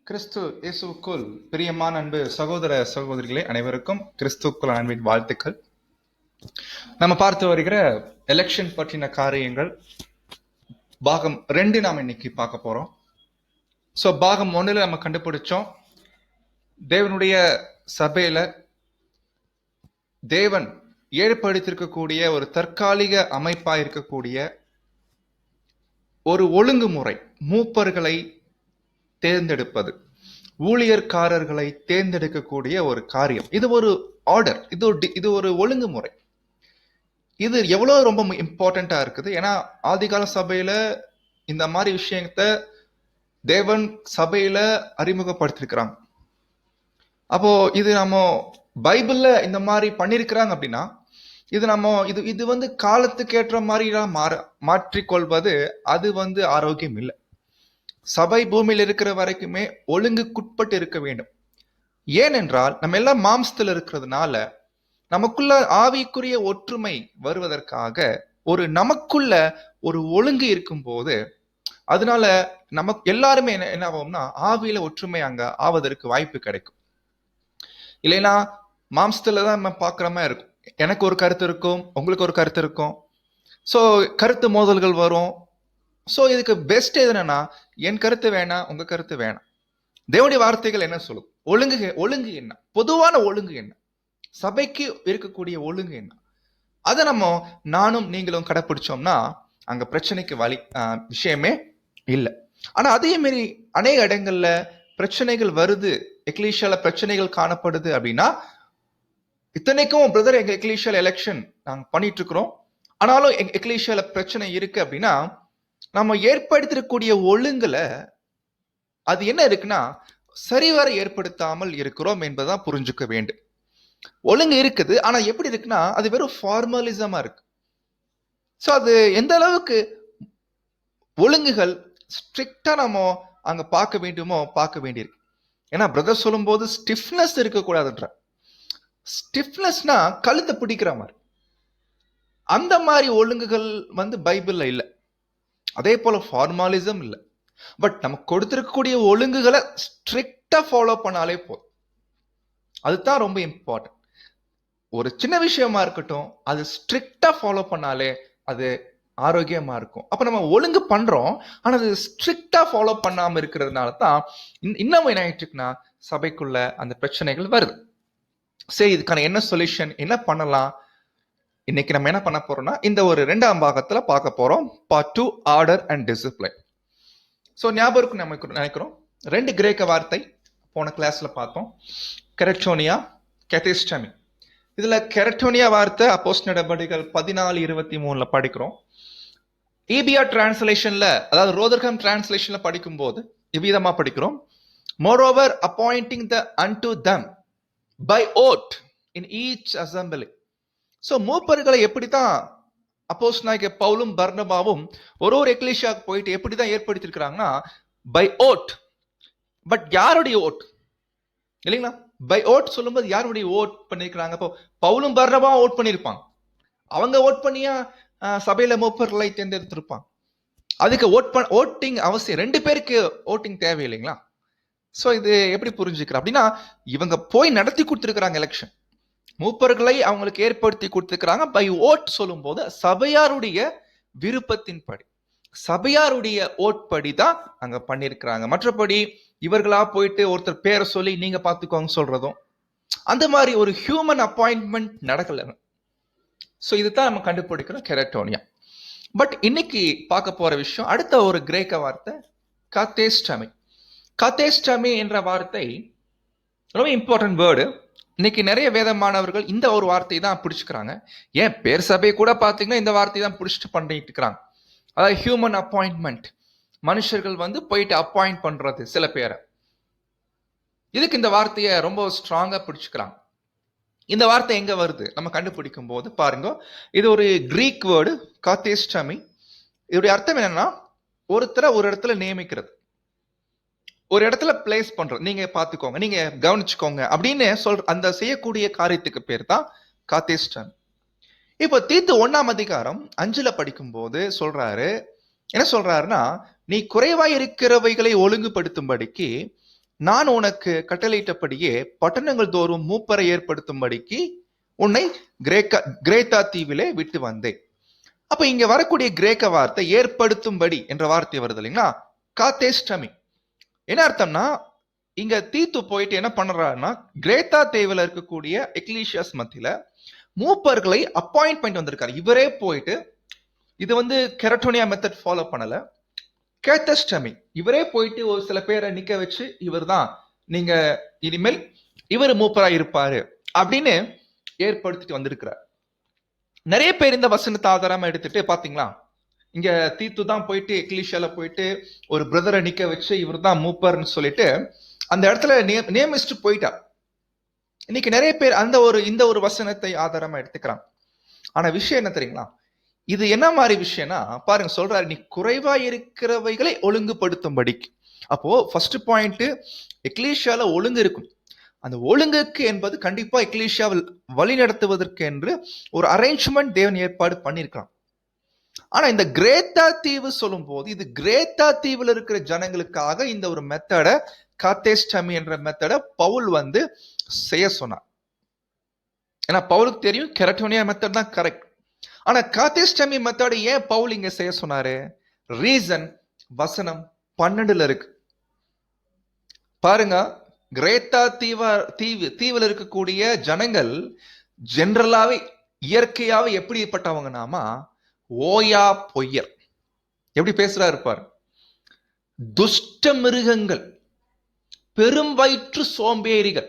கிறிஸ்து இயேசுவுக்குள் பிரியமான அன்பு சகோதர சகோதரிகளே, அனைவருக்கும் கிறிஸ்துவுக்குள் அன்பின் வாழ்த்துக்கள். நம்ம பார்த்து வருகிற எலெக்ஷன் பற்றின காரியங்கள் பாகம் 2 நாம் இன்னைக்கு பார்க்க போறோம். ஸோ பாகம் 1 நம்ம கண்டுபிடிச்சோம், தேவனுடைய சபையில தேவன் ஏற்படுத்தியிருக்கக்கூடிய ஒரு தற்காலிக அமைப்பா இருக்கக்கூடிய ஒரு ஒழுங்குமுறை, மூப்பர்களை தேர்ந்தெடுப்பது, ஊழியர்காரர்களை தேர்ந்தெடுக்கக்கூடிய ஒரு காரியம். இது ஒரு ஆர்டர், இது ஒரு ஒழுங்குமுறை. இது எவ்வளவு ரொம்ப இம்பார்ட்டண்டா இருக்குது. ஏன்னா ஆதிகால சபையில இந்த மாதிரி விஷயத்த தேவன் சபையில அறிமுகப்படுத்திருக்கிறாங்க. அப்போ இது நம்ம பைபிள்ல இந்த மாதிரி பண்ணிருக்கிறாங்க அப்படின்னா இது வந்து காலத்துக்கு ஏற்ற மாதிரி மாற்றிக்கொள்வது அது வந்து ஆரோக்கியம் இல்லை. சபை பூமியில் இருக்கிற வரைக்குமே ஒழுங்குக்குட்பட்டு இருக்க வேண்டும். ஏனென்றால் நம்ம எல்லாம் மாம்சத்தில் இருக்கிறதுனால நமக்குள்ள ஆவிக்குரிய ஒற்றுமை வருவதற்காக நமக்குள்ள ஒரு ஒழுங்கு இருக்கும் போது, அதனால நமக்கு எல்லாருமே என்ன ஆகும்னா ஆவியில ஒற்றுமை அங்க ஆவதற்கு வாய்ப்பு கிடைக்கும். இல்லைன்னா மாம்சத்துல தான் நம்ம பார்க்குற மாதிரி இருக்கும். எனக்கு ஒரு கருத்து இருக்கும், உங்களுக்கு ஒரு கருத்து இருக்கும். ஸோ கருத்து மோதல்கள் வரும். ஸோ இதுக்கு பெஸ்ட் எதுனா, என் கருத்து வேணாம், உங்க கருத்து வேணாம். தேவனுடைய வார்த்தைகள் என்ன சொல்லுது? ஒழுங்கு என்ன, பொதுவான ஒழுங்கு என்ன, சபைக்கு இருக்கக்கூடிய ஒழுங்கு என்ன, அதை நானும் நீங்களும் கடைப்பிடிச்சோம்னா அங்க பிரச்சனைக்கு விஷயமே இல்லை. ஆனா அதே மாரி அநேக இடங்கள்ல பிரச்சனைகள் வருது, எக்லீஷியால பிரச்சனைகள் காணப்படுது. அப்படின்னா இத்தனைக்கும் பிரதர், எங்க எக்லீஷியல் எலெக்ஷன் நாங்க பண்ணிட்டு இருக்கிறோம், ஆனாலும் எங்க எக்லீஷியால பிரச்சனை இருக்கு அப்படின்னா நம்ம ஏற்படுத்தக்கூடிய ஒழுங்குல அது என்ன இருக்குன்னா சரிவர ஏற்படுத்தாமல் இருக்கிறோம் என்பதுதான் புரிஞ்சுக்க வேண்டும். ஒழுங்கு இருக்குது, ஆனா எப்படி இருக்குன்னா அது வெறும் ஃபார்மலிசமா இருக்கு. ஸோ அது எந்த அளவுக்கு ஒழுங்குகள் ஸ்ட்ரிக்டா நம்ம அங்க பார்க்க வேண்டுமோ பார்க்க வேண்டியிருக்கு. ஏன்னா பிரதர் சொல்லும் போது ஸ்டிஃப்னஸ் இருக்கக்கூடாதுன்ற, ஸ்டிஃப்னஸ்னா கழுத்தை பிடிக்கிற மாதிரி, அந்த மாதிரி ஒழுங்குகள் வந்து பைபிள்ல இல்லை. அதே போல ஃபார்மாலிசம் இல்லை. பட் நம்ம கொடுத்திருக்கக்கூடிய ஒழுங்குகளை ஸ்ட்ரிக்டா ஃபாலோ பண்ணாலே போதும். அதுதான் ரொம்ப இம்பார்ட்டன்ட். ஒரு சின்ன விஷயமா இருக்கட்டும், அது ஸ்ட்ரிக்டா ஃபாலோ பண்ணாலே அது ஆரோக்கியமா இருக்கும். அப்ப நம்ம ஒழுங்கு பண்றோம், ஆனா அது ஸ்ட்ரிக்டா ஃபாலோ பண்ணாம இருக்கிறதுனால தான் இன்னமும் என்ன ஆயிட்டு இருக்குன்னா சபைக்குள்ள அந்த பிரச்சனைகள் வருது. சரி, இதுக்கான என்ன சொல்யூஷன், என்ன பண்ணலாம்? இன்னைக்கு நம்ம என்ன பண்ண போறோம்னா இந்த ஒரு 2ஆம் பாகத்துல பார்க்க போறோம். Part 2, order and discipline. So ஞாபகம் நமக்கு நினைக்கிறோம், 2 கிரேக்க வார்த்தை போன கிளாஸ்ல பார்த்தோம், கெரட்டோனியா, கெதேஸ்டமி. இதுல கெரட்டோனியா வார்த்தை அப்போஸ்தலர் நடபடிகள் 14:23 படிக்கிறோம். ஈபியா டிரான்ஸ்லேஷன்ல, அதாவது ரோதர்கம் டிரான்ஸ்லேஷன்ல படிக்கும் போது இவ்விதமா படிக்கிறோம், moreover appointing the unto them by oath in each assembly. So மூப்பர்களை எப்படித்தான் அப்போஸ்தலனாகிய பவுலும் பர்னபாவும் ஒரு எக்லீசியாவுக்கு போயிட்டு எப்படிதான் ஏற்படுத்தியிருக்கிறாங்கன்னா பை ஓட். பட் யாருடைய ஓட் இல்லைங்களா? பை ஓட் சொல்லும்போது யாருடைய ஓட் பண்ணிருக்கிறாங்க? இப்போ பவுலும் பர்னபா ஓட் பண்ணியிருப்பாங்க, அவங்க ஓட் பண்ணியா சபையில மூப்பர்களை தேர்ந்தெடுத்திருப்பாங்க. அதுக்கு ஓட்டிங் அவசியம், 2 பேருக்கு ஓட்டிங் தேவை இல்லைங்களா? ஸோ இது எப்படி புரிஞ்சுக்கிறோம் அப்படின்னா, இவங்க போய் நடத்தி கொடுத்துருக்கிறாங்க எலெக்ஷன், மூப்பர்களை அவங்களுக்கு ஏற்படுத்தி கொடுத்துருக்கிறாங்க. பை ஓட் சொல்லும் போது சபையாருடைய விருப்பத்தின்படி, சபையாருடைய ஓட்படி தான் அங்க பண்ணிருக்கிறாங்க. மற்றபடி இவர்களா போயிட்டு ஒருத்தர் பேரை சொல்லி நீங்க பாத்துக்கோங்க சொல்றதும் அந்த மாதிரி ஒரு ஹியூமன் அப்பாயின்மெண்ட் நடக்கல. ஸோ இதுதான் நம்ம கண்டுபிடிக்கிறோம் கெரட்டோனியா. பட் இன்னைக்கு பார்க்க போற விஷயம் அடுத்த ஒரு கிரேக்க வார்த்தை கத்தேஸ்டமி. கத்தேஸ்டமி என்ற வார்த்தை ரொம்ப இம்பார்ட்டன்ட் வேர்டு. இன்னைக்கு நிறைய வேத மாணவர்கள் இந்த ஒரு வார்த்தையை தான் பிடிச்சுக்கிறாங்க. ஏன் பேர் சபை கூட பார்த்தீங்கன்னா இந்த வார்த்தையை தான் பிடிச்சிட்டு பண்ணிட்டு இருக்கிறாங்க. அதாவது ஹியூமன் அப்பாயின்மெண்ட், மனுஷர்கள் வந்து போயிட்டு அப்பாயிண்ட் பண்றது சில பேரை. இதுக்கு இந்த வார்த்தையை ரொம்ப ஸ்ட்ராங்கா பிடிச்சுக்கிறாங்க. இந்த வார்த்தை எங்க வருது நம்ம கண்டுபிடிக்கும் போது பாருங்க, இது ஒரு கிரீக் வேர்டு காத்தேஸ்டமி. இதோடைய அர்த்தம் என்னன்னா ஒருத்தரை ஒரு இடத்துல நியமிக்கிறது, ஒரு இடத்துல பிளேஸ் பண்றது, நீங்க பாத்துக்கோங்க, நீங்க கவனிச்சுக்கோங்க அப்படின்னு அந்த செய்யக்கூடிய காரியத்துக்கு பேர் தான் காத்தேஸ்டமி. இப்போ தீத்து 1ஆம் அதிகாரம் 5 படிக்கும் போது சொல்றாரு, என்ன சொல்றாருன்னா, நீ குறைவாய் இருக்கிறவைகளை ஒழுங்குபடுத்தும்படிக்கு நான் உனக்கு கட்டளையிட்டபடியே பட்டணங்கள் தோறும் மூப்பரை ஏற்படுத்தும்படிக்கு உன்னை கிரேத்தா தீவிலே விட்டு வந்தேன். அப்ப இங்க வரக்கூடிய கிரேக்க வார்த்தை ஏற்படுத்தும்படி என்ற வார்த்தை வருது இல்லைங்களா, காத்தேஸ்டமி. என்ன அர்த்தம்னா, இங்க தீத்து போயிட்டு என்ன பண்றாருன்னா, கிரேத்தா தேவில இருக்கக்கூடிய எக்லீஷியாஸ் மத்தியில மூப்பர்களை அப்பாயிண்ட் பண்ணிட்டு வந்திருக்காரு. இவரே போயிட்டு, இது கெரட்டோனியா மெத்தட் ஃபாலோ பண்ணல, கேத்தஸ்டமி. இவரே போயிட்டு ஒரு சில பேரை நிக்க வச்சு, இவர் தான் நீங்க இனிமேல் இவர் மூப்பரா இருப்பாரு அப்படின்னு ஏற்படுத்திட்டு வந்திருக்கிறார். நிறைய பேர் இந்த வசனத்தை ஆதாரமா எடுத்துட்டு பாத்தீங்களா, இங்க தீத்து தான் போயிட்டு எக்லீஷியால போயிட்டு ஒரு பிரதரை நிக்க வச்சு இவர் தான் மூப்பர்னு சொல்லிட்டு அந்த இடத்துல நியமிச்சுட்டு போயிட்டார். இன்னைக்கு நிறைய பேர் இந்த ஒரு வசனத்தை ஆதாரமா எடுத்துக்கிறான். ஆனா விஷயம் என்ன தெரியுங்களா, இது என்ன மாதிரி விஷயம்னா பாருங்க, சொல்றாரு நீ குறைவா இருக்கிறவைகளை ஒழுங்குபடுத்தும்படிக்கு. அப்போ ஃபர்ஸ்ட் பாயிண்ட், எக்லீஷியால ஒழுங்கு இருக்கும். அந்த ஒழுங்குக்கு என்பது கண்டிப்பா எக்லீஷியாவில் வழி நடத்துவதற்கு என்று ஒரு அரேஞ்ச்மெண்ட் தேவன் ஏற்பாடு பண்ணியிருக்கான். ஆனா இந்த கிரேத்தா தீவு சொல்லும் போது, இது கிரேத்தா தீவுல இருக்கிற ஜனங்களுக்காக இந்த ஒரு மெத்தட, காத்தேஸ்டமி என்ற மெத்தட பவுல் செய்ய சொன்னார். ஏன்னா பவுலுக்கு தெரியும் கெரட்டோனியா மெத்தட் தான் கரெக்ட். ஆனா காத்தேஸ்டமி மெத்தட் ஏன் பவுல் இங்க செய்ய சொன்னாரு? ரீசன் வசனம் 12 இருக்கு பாருங்க. கிரேத்தா தீவுல இருக்கக்கூடிய ஜனங்கள் ஜெனரலாவே இயற்கையாவே எப்படிப்பட்டவங்கனாமா, ஓயா பொய்யர். எப்படி பேசுறாரு பாரு, துஷ்ட மிருகங்கள், பெரும் வயிற்று சோம்பேறிகள்.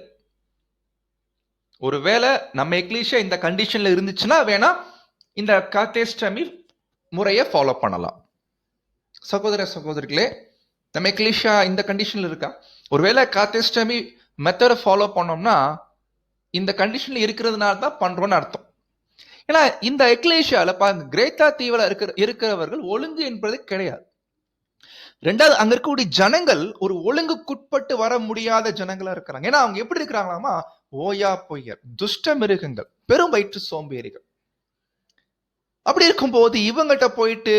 ஒருவேளை நம்ம எக்லீஷியா இந்த கண்டிஷன்ல இருந்துச்சுன்னா வேணா இந்த காத்தேஸ்டமி முறையை ஃபாலோ பண்ணலாம். சகோதர சகோதரிகளே, நம்ம எக்லீஷியா இந்த கண்டிஷன்ல இருக்கா? ஒருவேளை காத்தேஸ்டமி மெத்தடை ஃபாலோ பண்ணோம்னா இந்த கண்டிஷன்ல இருக்கிறதுனால தான் பண்றோம்னு அர்த்தம். ஏன்னா இந்த எக்லேஷியால பாருங்க, கிரேத்தா தீவுல இருக்கிறவர்கள் ஒழுங்கு என்பது கிடையாது. ரெண்டாவது, அங்க இருக்கக்கூடிய ஜனங்கள் ஒரு ஒழுங்குக்குட்பட்டு வர முடியாத ஜனங்களா இருக்கிறாங்க. ஏன்னா அவங்க எப்படி இருக்கிறாங்களாமா, ஓயா பொய்யர், துஷ்ட மிருகங்கள், பெரும் வயிற்று சோம்பேறிகள். அப்படி இருக்கும்போது இவங்கிட்ட போயிட்டு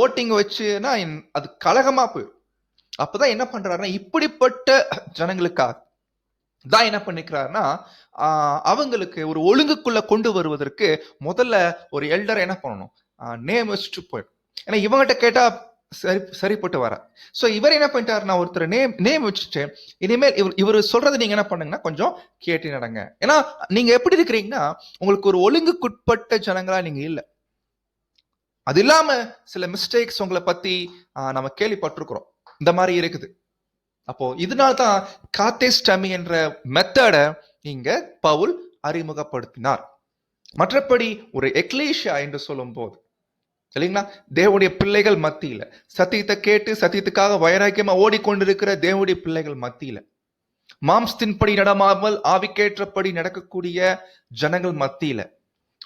ஓட்டிங் வச்சுன்னா அது கலகமா போயிடும். அப்பதான் என்ன பண்றாருன்னா, இப்படிப்பட்ட ஜனங்களுக்காக தான் என்ன பண்ணிக்கிறாருன்னா, அவங்களுக்கு ஒரு ஒழுங்குக்குள்ள கொண்டு வருவதற்கு முதல்ல ஒரு எல்டர் என்ன பண்ணணும், நேம் வச்சுட்டு போயிடும். ஏன்னா இவங்ககிட்ட கேட்டா சரிப்பட்டு வர. சோ இவர் என்ன பண்ணிட்டாருன்னா, ஒருத்தர் நேம் வச்சுட்டு இனிமேல் இவர் சொல்றது நீங்க என்ன பண்ணுங்கன்னா கொஞ்சம் கேட்டு நடங்க. ஏன்னா நீங்க எப்படி இருக்கிறீங்கன்னா, உங்களுக்கு ஒரு ஒழுங்குக்குட்பட்ட ஜனங்களா நீங்க இல்ல. அது இல்லாம சில மிஸ்டேக்ஸ் உங்களை பத்தி நம்ம கேள்விப்பட்டிருக்கிறோம், இந்த மாதிரி இருக்குது. அப்போ இதனால்தான் காத்தேஸ்டமி என்ற மெத்தட இங்க பவுல் அறிமுகப்படுத்தினார். மற்றபடி ஒரு எக்லீஷியா என்று சொல்லும் போது இல்லைங்களா, தேவனுடைய பிள்ளைகள் மத்தியில, சத்தியத்தை கேட்டு சத்தியத்துக்காக வைராக்கியமா ஓடிக்கொண்டிருக்கிற தேவனுடைய பிள்ளைகள் மத்தியில, மாம்சத்தின்படி நடமாமல் ஆவிக்கேற்றபடி நடக்கக்கூடிய ஜனங்கள் மத்தியில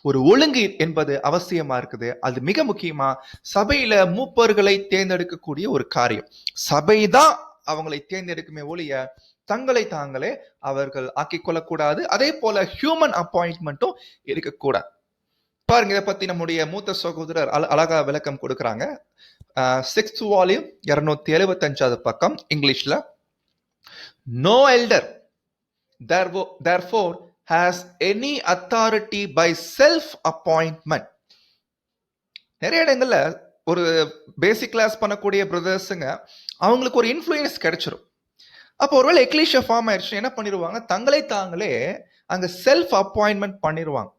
ஒரு ஒழுங்கு என்பது அவசியமா இருக்குது. அது மிக முக்கியமா சபையில மூப்பர்களை தேர்ந்தெடுக்கக்கூடிய ஒரு காரியம். சபைதான் அவங்களை தேர்ந்தெடுக்குமே ஒழிய தங்களை தாங்களே அவர்கள் ஆக்கிக் கொள்ளக்கூடாது. அதே போல ஹியூமன் அப்பாயின்மெண்ட்டும் இருக்கக்கூடாது. பாருங்க, இதை பத்தி நம்முடைய மூத்த சகோதரர் அழகா விளக்கம் கொடுக்கறாங்க. 6th வால்யூம் 275வது பக்கம் இங்கிலீஷ்ல. No elder therefore has any authority by self appointment. நிறைய இடங்கள்ல ஒரு பேசிக் கிளாஸ் பண்ணக்கூடிய பிரதர்ஸுங்க, அவங்களுக்கு ஒரு இன்ஃப்ளூயன்ஸ் கிடைச்சிரும். அப்போ ஒருவேளை எக்லீஷியா ஃபார்ம் ஆயிடுச்சு, என்ன பண்ணிடுவாங்க, தங்களை தாங்களே அங்க செல்ஃப் அப்பாயின்மெண்ட் பண்ணிடுவாங்க.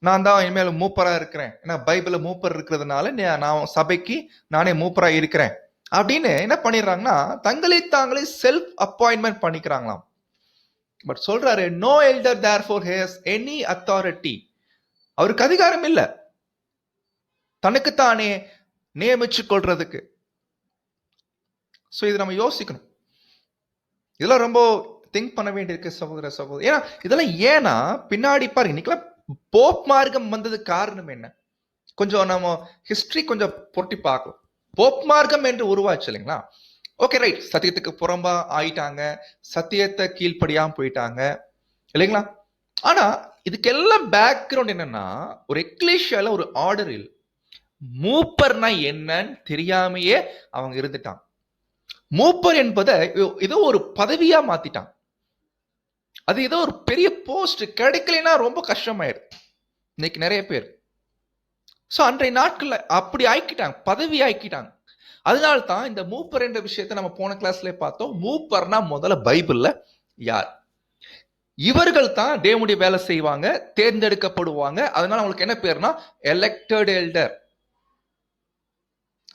நான் தான் இனிமேல் மூப்பரா இருக்கிறேன், ஏன்னா பைபிள்ல மூப்பர் இருக்கிறதுனால நான் சபைக்கு நானே மூப்பரா இருக்கிறேன் அப்படின்னு என்ன பண்ணிடுறாங்கன்னா, தங்களை தாங்களே செல்ஃப் அப்பாயின்மெண்ட் பண்ணிக்கிறாங்களாம். பட் சொல்றாரு, no elder therefore has any authority. அவருக்கு அதிகாரம் இல்லை தனக்குத்தானே நியமிச்சு கொள்றதுக்கு. சோ இது நம்ம யோசிக்கணும். இதெல்லாம் ரொம்ப திங்க் பண்ண வேண்டியிருக்கு சகோதர சகோதரி. ஏன்னா இதெல்லாம் ஏன்னா பின்னாடி பாருங்க, இன்னைக்கெல்லாம் போப் மார்க்கம் வந்ததுக்கு காரணம் என்ன, கொஞ்சம் நம்ம ஹிஸ்டரி கொஞ்சம் புரட்டி பார்க்கலாம். போப் மார்க்கம் என்று உருவாச்சு இல்லைங்களா. ஓகே ரைட், சத்தியத்துக்கு புறம்பா ஆயிட்டாங்க, சத்தியத்தை கீழ்ப்படியாம போயிட்டாங்க இல்லைங்களா. ஆனா இதுக்கெல்லாம் பேக்ரவுண்ட் என்னன்னா, ஒரு எக்லீஷியால ஒரு ஆர்டரில் மூப்பர்னா என்னன்னு தெரியாமையே அவங்க இருந்துட்டாங்க. மூப்பர் என்பதை ஏதோ ஒரு பதவியா மாத்திட்டான். அது ஏதோ ஒரு பெரிய போஸ்ட் கிடைக்கலைன்னா ரொம்ப கஷ்டமாயிடுது இன்னைக்கு நிறைய பேர். ஸோ அன்றைய நாட்கள்ல அப்படி ஆக்கிட்டாங்க, பதவி ஆக்கிட்டாங்க. அதனால தான் இந்த மூப்பர் என்ற விஷயத்தை நம்ம போன கிளாஸ்ல பார்த்தோம். மூப்பர்னா முதல்ல பைபிள்ல யார்? இவர்கள் தான் தேவனுடைய வேலை செய்வாங்க, தேர்ந்தெடுக்கப்படுவாங்க. அதனால அவங்களுக்கு என்ன பேர்னா எலெக்டட் எல்டர்.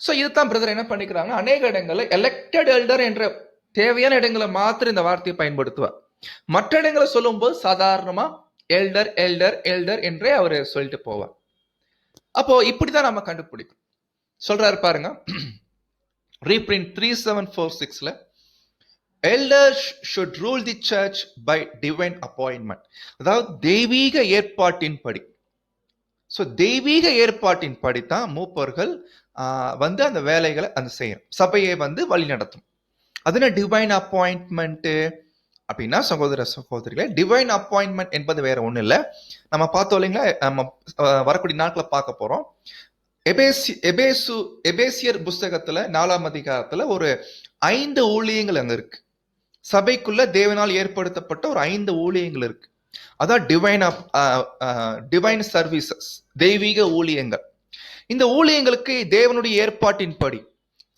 ஸோ இதுதான் பிரதர் என்ன பண்ணிக்கிறாங்க, அநேக இடங்களில் எலெக்டட் எல்டர் என்ற தேவையான இடங்களை மாத்திரம் இந்த வார்த்தையை பயன்படுத்துவார். மற்ற இடங்களை சொல்லும்போது சாதாரணமா எல்டர் எல்டர் எல்டர் என்றே அவர் சொல்லிட்டு போவார். அப்போ இப்படிதான் நம்ம கண்டுபிடிக்கும். சொல்றாரு பாருங்க, reprint 3746ல elders should rule the church by divine appointment. அதாவது தெய்வீக ஏற்பாட்டின்படி. ஸோ தெய்வீக ஏற்பாட்டின்படி தான் மூப்பர்கள் வந்து அந்த வேலைகளை அந்த செய்யணும், சபையை வந்து வழி நடத்தும். அதுனா டிவைன் அப்பாயின்மெண்ட் அப்படின்னா சகோதர சகோதரிகளே, டிவைன் அப்பாயின்மெண்ட் என்பது வேற ஒன்றும் இல்லை. நம்ம பார்த்தோம் இல்லைங்களா, நம்ம வரக்கூடிய நாட்களை பார்க்க போறோம். எபேசியர் புஸ்தகத்துல 4ஆம் அதிகாரத்துல ஒரு 5 ஊழியங்கள் அங்க இருக்கு. சபைக்குள்ள தேவனால் ஏற்படுத்தப்பட்ட ஒரு 5 ஊழியங்கள் இருக்கு. அதான் டிவைன் சர்வீசஸ், தெய்வீக ஊழியங்கள். இந்த ஊழியங்களுக்கு தேவனுடைய ஏற்பாட்டின்படி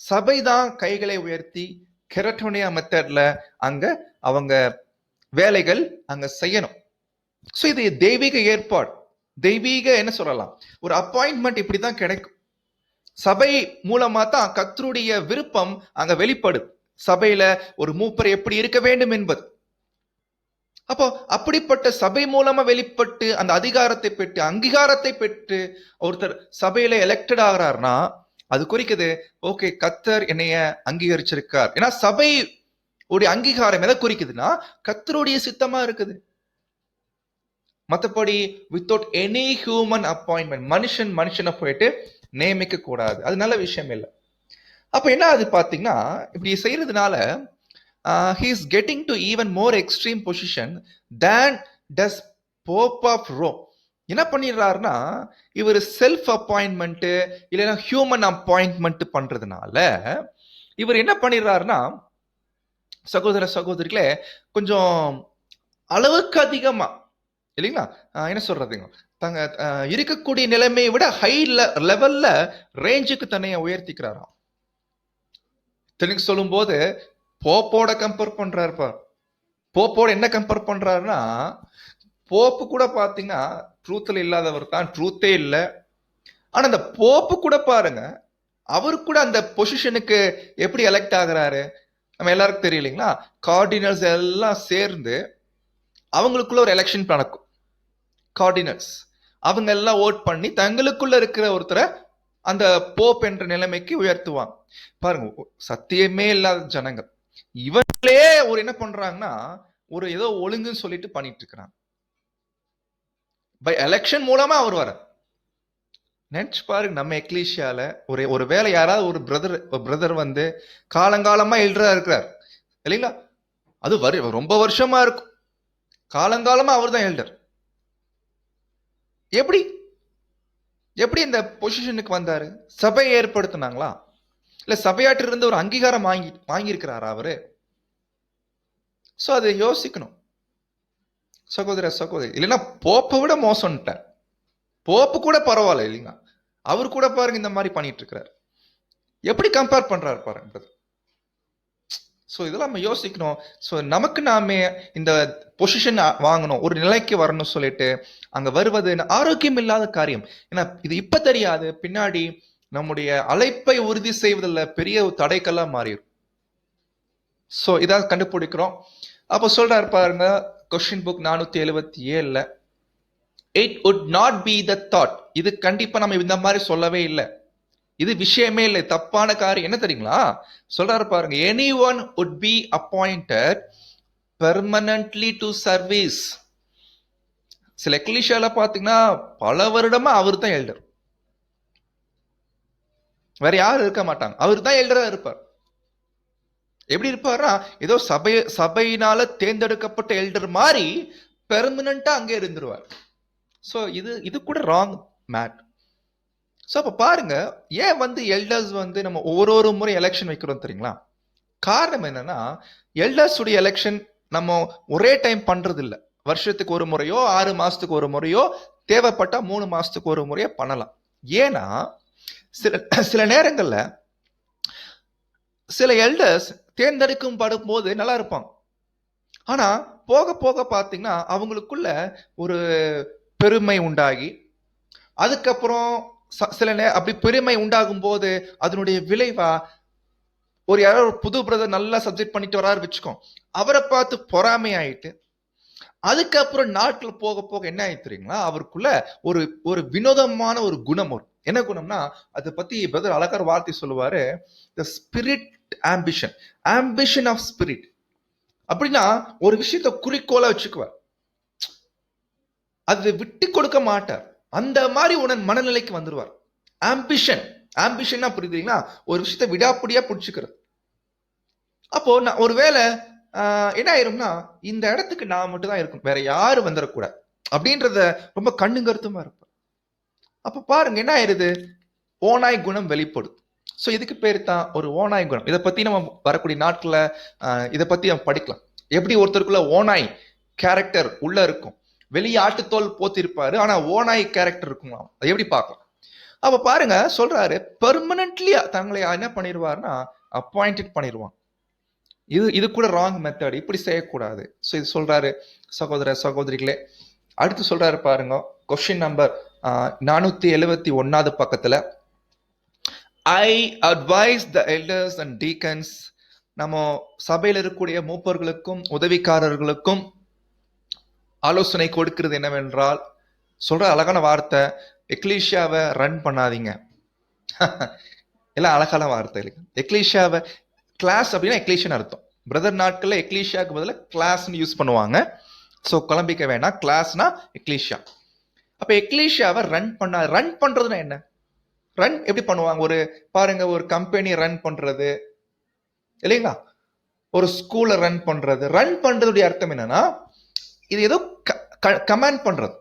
சபைதான் கைகளை உயர்த்தி கெரட்டோனியா மெத்தட்ல அங்க அவங்க வேலைகள் அங்க செய்யணும். ஸோ இது தெய்வீக ஏற்பாடு, தெய்வீக என்ன சொல்லலாம், ஒரு அப்பாயின்மெண்ட் இப்படிதான் கிடைக்கும். சபை மூலமா தான் கர்த்தருடைய விருப்பம் அங்க வெளிப்படுது. சபையில ஒரு மூப்பர் எப்படி இருக்க வேண்டும் என்பது. அப்போ அப்படிப்பட்ட சபை மூலமா வெளிப்பட்டு அந்த அதிகாரத்தை பெற்று அங்கீகாரத்தை பெற்று ஒருத்தர் சபையில எலெக்டட் ஆகிறார்னா அது குறிக்குது, ஓகே கர்த்தர் என்னைய அங்கீகரிச்சிருக்கார். ஏன்னா சபை உடைய அங்கீகாரம் எதை குறிக்குதுன்னா கர்த்தருடைய சித்தமா இருக்குது. மற்றபடி வித்தவுட் எனி ஹியூமன் அப்பாயின்மெண்ட், மனுஷனை போயிட்டு நியமிக்க கூடாது, அது நல்ல விஷயம் இல்லை. அப்ப என்ன அது பாத்தீங்கன்னா, இப்படி செய்யறதுனால he is getting to even more extreme position than does Pope of Rome. என்ன பண்ணிடுறாருன்னா, இவர் செல்ஃப் அப்பாயின்மெண்ட் இல்லைன்னா ஹியூமன் அப்பாயின்மெண்ட் பண்றதுனால இவர் என்ன பண்ணிடுறாருன்னா, சகோதர சகோதரிகளே, கொஞ்சம் அளவுக்கு அதிகமா இல்லைங்களா, என்ன சொல்றதுங்க, தங்க இருக்கக்கூடிய நிலைமையை விட ஹை லெவல்ல ரேஞ்சுக்கு தன்னைய உயர்த்திக்கிறாராம். தெலுங்கு சொல்லும் போது போப்போட கம்பேர் பண்றாருப்பா. போப்போட என்ன கம்பேர் பண்றாருன்னா, போப்பு கூட பாத்தீங்கன்னா ட்ரூத்ல இல்லாதவர் தான், ட்ரூத்தே இல்லை. ஆனா அந்த போப்பு கூட பாருங்க, அவரு கூட அந்த பொசிஷனுக்கு எப்படி எலெக்ட் ஆகுறாரு நம்ம எல்லாருக்கும் தெரியலீங்களா. கார்டினல்ஸ் எல்லாம் சேர்ந்து அவங்களுக்குள்ள ஒரு எலெக்ஷன் நடக்கும். கார்டினல்ஸ் அவங்க எல்லாம் ஓட் பண்ணி தங்களுக்குள்ள இருக்கிற ஒருத்தரை அந்த போப் என்ற நிலைமைக்கு உயர்த்துவாங்க. பாருங்க, சத்தியமே இல்லாத ஜனங்கள் இவங்களே ஒரு என்ன பண்றாங்கன்னா, ஒரு ஏதோ ஒழுங்குன்னு சொல்லிட்டு பண்ணிட்டு இருக்கிறாங்க. பை எலெக்ஷன் மூலமா அவர் வர நினைச்சு பாருங்க. நம்ம எக்லீஷியால ஒரு வேலை யாராவது ஒரு பிரதர் வந்து காலங்காலமா எல்டரா இருக்கிறார் இல்லைங்களா, அது ரொம்ப வருஷமா இருக்கும், காலங்காலமா அவர் தான் எல்டர். எப்படி இந்த பொசிஷனுக்கு வந்தாரு? சபையை ஏற்படுத்தினாங்களா, இல்ல சபையாற்றில் இருந்து ஒரு அங்கீகாரம் வாங்கியிருக்கிறாரா அவரு? சோ அதை யோசிக்கணும் சகோதர சகோதரி. இல்லைன்னா போப்பை விட மோசம்ட்டார். போப்பு கூட பரவாயில்ல இல்லைங்க, அவர் கூட பாருங்க இந்த மாதிரி பண்ணிட்டு இருக்கிறார். எப்படி கம்பேர் பண்றாரு பாருங்க. ஸோ இதெல்லாம் நம்ம யோசிக்கணும். ஸோ நமக்கு நாமே இந்த பொசிஷன் வாங்கணும், ஒரு நிலைக்கு வரணும்னு சொல்லிட்டு அங்க வருவது ஆரோக்கியம் இல்லாத காரியம். ஏன்னா இது இப்ப தெரியாது, பின்னாடி நம்முடைய அழைப்பை உறுதி செய்வதில் பெரிய தடைக்கெல்லாம் மாறிடும். ஸோ இதான் கண்டுபிடிக்கிறோம். அப்போ சொல்றாரு பாருங்க, கொஸ்டின் புக் 477ல, it would not be the thought. இது கண்டிப்பா நம்ம இந்த மாதிரி சொல்லவே இல்லை, இது விஷயமே இல்லை, தப்பான காரியம். என்ன தெரியுங்களா சொல்றாரு பாருங்க, anyone would be appointed permanently to service. சில எக்லீஷியால பாத்தீங்கன்னா பல வருடமா அவர் தான் எல்டர், வேற யாரும் இருக்க மாட்டாங்க, அவர் தான் எல்டரா இருப்பார். எப்படி இருப்பார்னா, ஏதோ சபையினால தேர்ந்தெடுக்கப்பட்ட எல்டர் மாதிரி பெர்மனண்டா அங்கே இருந்துருவார். ஸோ இது கூட ராங் மேட். ஸோ அப்போ பாருங்க, ஏன் வந்து எல்டர்ஸ் வந்து நம்ம ஒரு முறை எலெக்ஷன் வைக்கிறோம் தெரியுங்களா? காரணம் என்னன்னா, எல்டர்ஸ் உடைய எலெக்ஷன் நம்ம ஒரே டைம் பண்றது இல்ல. வருஷத்துக்கு ஒரு முறையோ 6 மாசத்துக்கு ஒரு முறையோ தேவைப்பட்டா 3 மாசத்துக்கு ஒரு முறையோ பண்ணலாம். ஏன்னா சில சில நேரங்கள்ல சில எல்டர்ஸ் தேர்ந்தெடுக்கும் படும் போது நல்லா இருப்பாங்க. ஆனா போக போக பாத்தீங்கன்னா அவங்களுக்குள்ள ஒரு பெருமை உண்டாகி, அதுக்கப்புறம் சில அப்படி பெருமை உண்டாகும் போது அதனுடைய விளைவா ஒரு யாரோ ஒரு புது பிரதர் நல்லா சப்ஜெக்ட் பண்ணிட்டு வராரு வச்சுக்கோ, அவரை பார்த்து பொறாமை ஆயிட்டு, அதுக்கப்புறம் நாட்கள் போக போக என்ன ஆயிட்டு தெரியுங்களா, அவருக்குள்ள ஒரு ஒரு வினோதமான ஒரு குணம் வரும். என்ன குணம்னா, அதை பத்தி பிரதர் அழகார வார்த்தை சொல்லுவாரு, the spirit ambition, ambition of spirit. அப்படின்னா ஒரு விஷயத்த குறிக்கோளா வச்சுக்குவார், அது விட்டு கொடுக்க மாட்டார். அந்த மாதிரி உடன் மனநிலைக்கு வந்துருவார். ஆம்பிஷன், ஆம்பிஷன்னா புரியுதுங்களா, ஒரு விஷயத்த விடாப்பிடியா பிடிச்சுக்கிறது. அப்போ நான் ஒருவேளை என்ன ஆயிரும்னா, இந்த இடத்துக்கு நான் மட்டும் தான் இருக்கும், வேற யாரும் வந்துடக்கூடாது அப்படின்றத ரொம்ப கண்ணு கருத்துமா இருப்பேன். அப்ப பாருங்க என்ன ஆயிருது, ஓனாய் குணம் வெளிப்படும். ஸோ இதுக்கு பேர் தான் ஒரு ஓனாய் குணம். இதை பத்தி நம்ம வரக்கூடிய நாட்கள்ல இதை பத்தி நம்ம படிக்கலாம். எப்படி ஒருத்தருக்குள்ள ஓனாய் கேரக்டர் உள்ள இருக்கும், வெளியே ஆட்டுத்தோல் போத்திருப்பாரு, ஆனா ஓனாய் கேரக்டர் இருக்கும், அதை எப்படி பார்க்கலாம். அப்ப பாருங்க சொல்றாரு, பெர்மனன்ட்லி தங்களை என்ன பண்ணிடுவார்னா அப்பாயிண்டட் பண்ணிடுவான். இது கூட ராங் மெத்தட், இப்படி செய்யக்கூடாது. ஸோ இது சொல்றாரு சகோதர சகோதரிகளே. அடுத்து சொல்றாரு பாருங்க, கொஸ்டின் நம்பர் 471 பக்கத்துல, ஐ advice the elders and deacons. நம்ம சபையில் இருக்கக்கூடிய மூப்பர்களுக்கும் உதவிக்காரர்களுக்கும் ஆலோசனை கொடுக்கிறது என்னவென்றால், சொல்ற அழகான வார்த்தை, எக்லீஷியாவை ரன் பண்ணாதீங்க. எல்லாம் அழகான வார்த்தை இல்லைங்க. எக்லீஷியாவை, கிளாஸ் அப்படின்னா எக்லீஷியன் அர்த்தம். பிரதர் நாட்கள்ல எக்லீஷியாவுக்கு பதிலாக கிளாஸ்ன்னு யூஸ் பண்ணுவாங்க. ஸோ குழம்பிக்க வேணாம், கிளாஸ்னா எக்லீஷியா. அப்ப எக்லீஷியாவை ரன் பண்றதுன்னா என்ன? ரன் எப்படி பண்ணுவாங்க? ஒரு பாருங்க, ஒரு கம்பெனி ரன் பண்றது இல்லைங்களா, ஒரு ஸ்கூலை ரன் பண்றதுடைய அர்த்தம் என்னன்னா, இது ஏதோ கமாண்ட் பண்றது,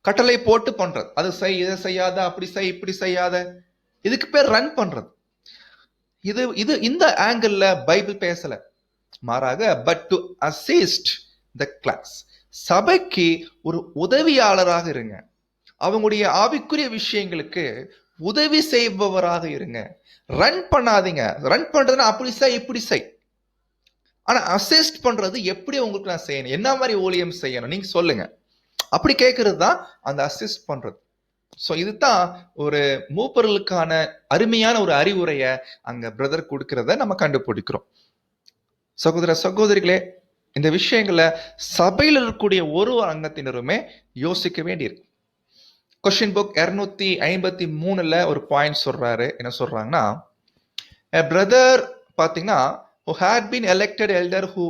கட்டளை போட்டு பண்றது. அது செய், இதை செய்யாத, அப்படி செய், இப்படி செய்யாத, இதுக்கு பேர் ரன் பண்றது. இது இந்த ஆங்கிள் பைபிள் பேசல. மாறாக, but to assist the class, சபைக்கு ஒரு உதவியாளராக இருங்க, அவங்களுடைய ஆவிக்குரிய விஷயங்களுக்கு உதவி செய்பவராக இருங்க. ரன் பண்ணாதீங்க. ரன் பண்றதுன்னா அப்படி செய், இப்படி செய். ஆனா அசிஸ்ட் பண்றது எப்படி உங்களுக்கு நான் செய்யணும், என்ன மாதிரி ஊழியம் செய்யணும் நீங்க சொல்லுங்க, அப்படி கேட்கறது தான் அந்த அசிஸ்ட் பண்றது. ஸோ இதுதான் ஒரு மூப்பர்களுக்கான அருமையான ஒரு அறிவுரைய அங்க பிரதர் கொடுக்கிறத நம்ம கண்டுபிடிக்கிறோம். சகோதர சகோதரிகளே, இந்த விஷயங்களை சபையில் இருக்கக்கூடிய ஒரு அங்கத்தினருமே யோசிக்க வேண்டியிருக்கு. கொஸ்டின் புக் 253 ஒரு பாயிண்ட் சொல்றாரு. என்ன சொல்றாங்கன்னா, பிரதர் பாத்தீங்கன்னா who had been elected elder who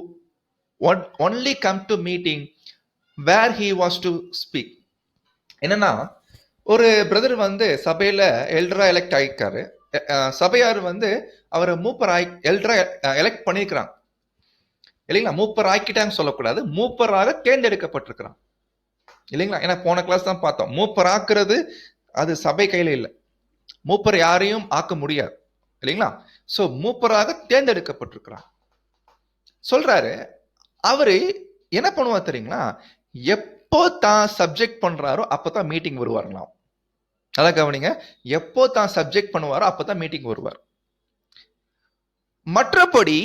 only come to meeting where he was to speak. என்னன்னா, ஒரு பிரதர் சபையில எல்டரா எலெக்ட் ஆகிருக்காரு. சபையார் அவரை மூப்பர் எல்டரா எலெக்ட் பண்ணிருக்கிறாங்க இல்லைங்களா. மூப்பர் ஆக்கிட்டாங்க சொல்லக்கூடாது, மூப்பராக தேர்ந்தெடுக்கப்பட்டிருக்கிறான் இல்லைங்களா. ஏன்னா போன கிளாஸ் தான் பார்த்தோம், மூப்பர் ஆக்குறது அது சபை கையில இல்லை, மூப்பர் யாரையும் ஆக்க முடியாது இல்லைங்களா. சோ மூப்பராக தேர்ந்தெடுக்கப்பட்டிருக்கிறான். சொல்றாரு, அவரு என்ன பண்ணுவார் தெரியுங்களா, எப்போ தான் சப்ஜெக்ட் பண்றாரோ அப்பதான் மீட்டிங் வருவாருங்களாம். நல்லா கவனிங்க, எப்போ தான் சப்ஜெக்ட் பண்ணுவாரோ அப்பதான் மீட்டிங் வருவார். மற்றபடி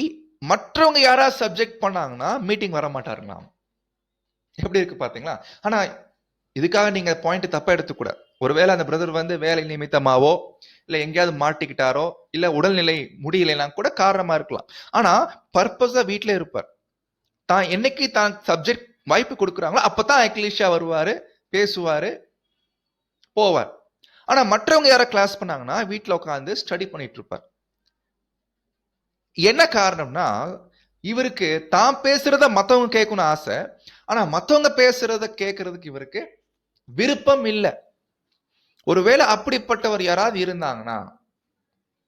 மற்றவங்க யாராவது சப்ஜெக்ட் பண்ணாங்கன்னா மீட்டிங் வர மாட்டாருங்களாம். எப்படி இருக்கு பாத்தீங்களா. ஆனா இதுக்காக நீங்க பாயிண்ட் தப்பா எடுத்துக்கூடாது. ஒருவேளை அந்த பிரதர் வேலை நிமித்தமாவோ இல்ல எங்கேயாவது மாட்டிக்கிட்டாரோ இல்ல உடல்நிலை முடியலைன்னா கூட காரணமா இருக்கலாம். ஆனா பர்பஸா வீட்டுல இருப்பார். தான் என்னைக்கு தான் சப்ஜெக்ட் வாய்ப்பு கொடுக்குறாங்களோ அப்பதான் எக்லீஷியா வருவாரு, பேசுவாரு, போவார். ஆனா மற்றவங்க யார கிளாஸ் பண்ணாங்கன்னா வீட்டுல உட்காந்து ஸ்டடி பண்ணிட்டு இருப்பார். என்ன காரணம்னா, இவருக்கு தான் பேசுறத மத்தவங்க கேட்கணும் ஆசை, ஆனா மத்தவங்க பேசுறத கேட்கறதுக்கு இவருக்கு விருப்பம் இல்லை. ஒருவேளை அப்படிப்பட்டவர் யாராவது இருந்தாங்கன்னா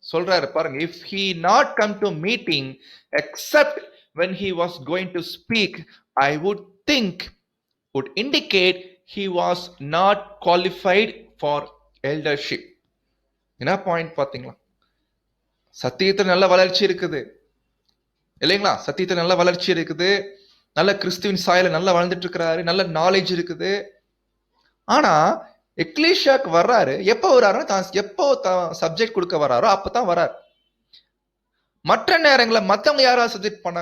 சொல்றாரு பாருங்க, if he not come to meeting except when he was going to speak, I would think would indicate he was not qualified for eldership. என்ன பாயிண்ட் பாத்தீங்களா. சத்தியத்துல நல்ல வளர்ச்சி இருக்குது, இல்லைங்களா? சத்தியத்துல நல்ல வளர்ச்சி இருக்குது, நல்ல கிறிஸ்துவின் சாயல நல்லா வளர்ந்துட்டு இருக்கிறாரு, நல்ல நாலேஜ் இருக்குது. ஆனா எக்லீஷியாக்கு வர்றாரு, எப்ப வர்றாருன்னா தான் எப்போ சப்ஜெக்ட் கொடுக்க வர்றாரோ அப்பதான் வர்றாரு. மற்ற நேரங்களில் மத்தவங்க யாராவது சப்ஜெக்ட் பண்ண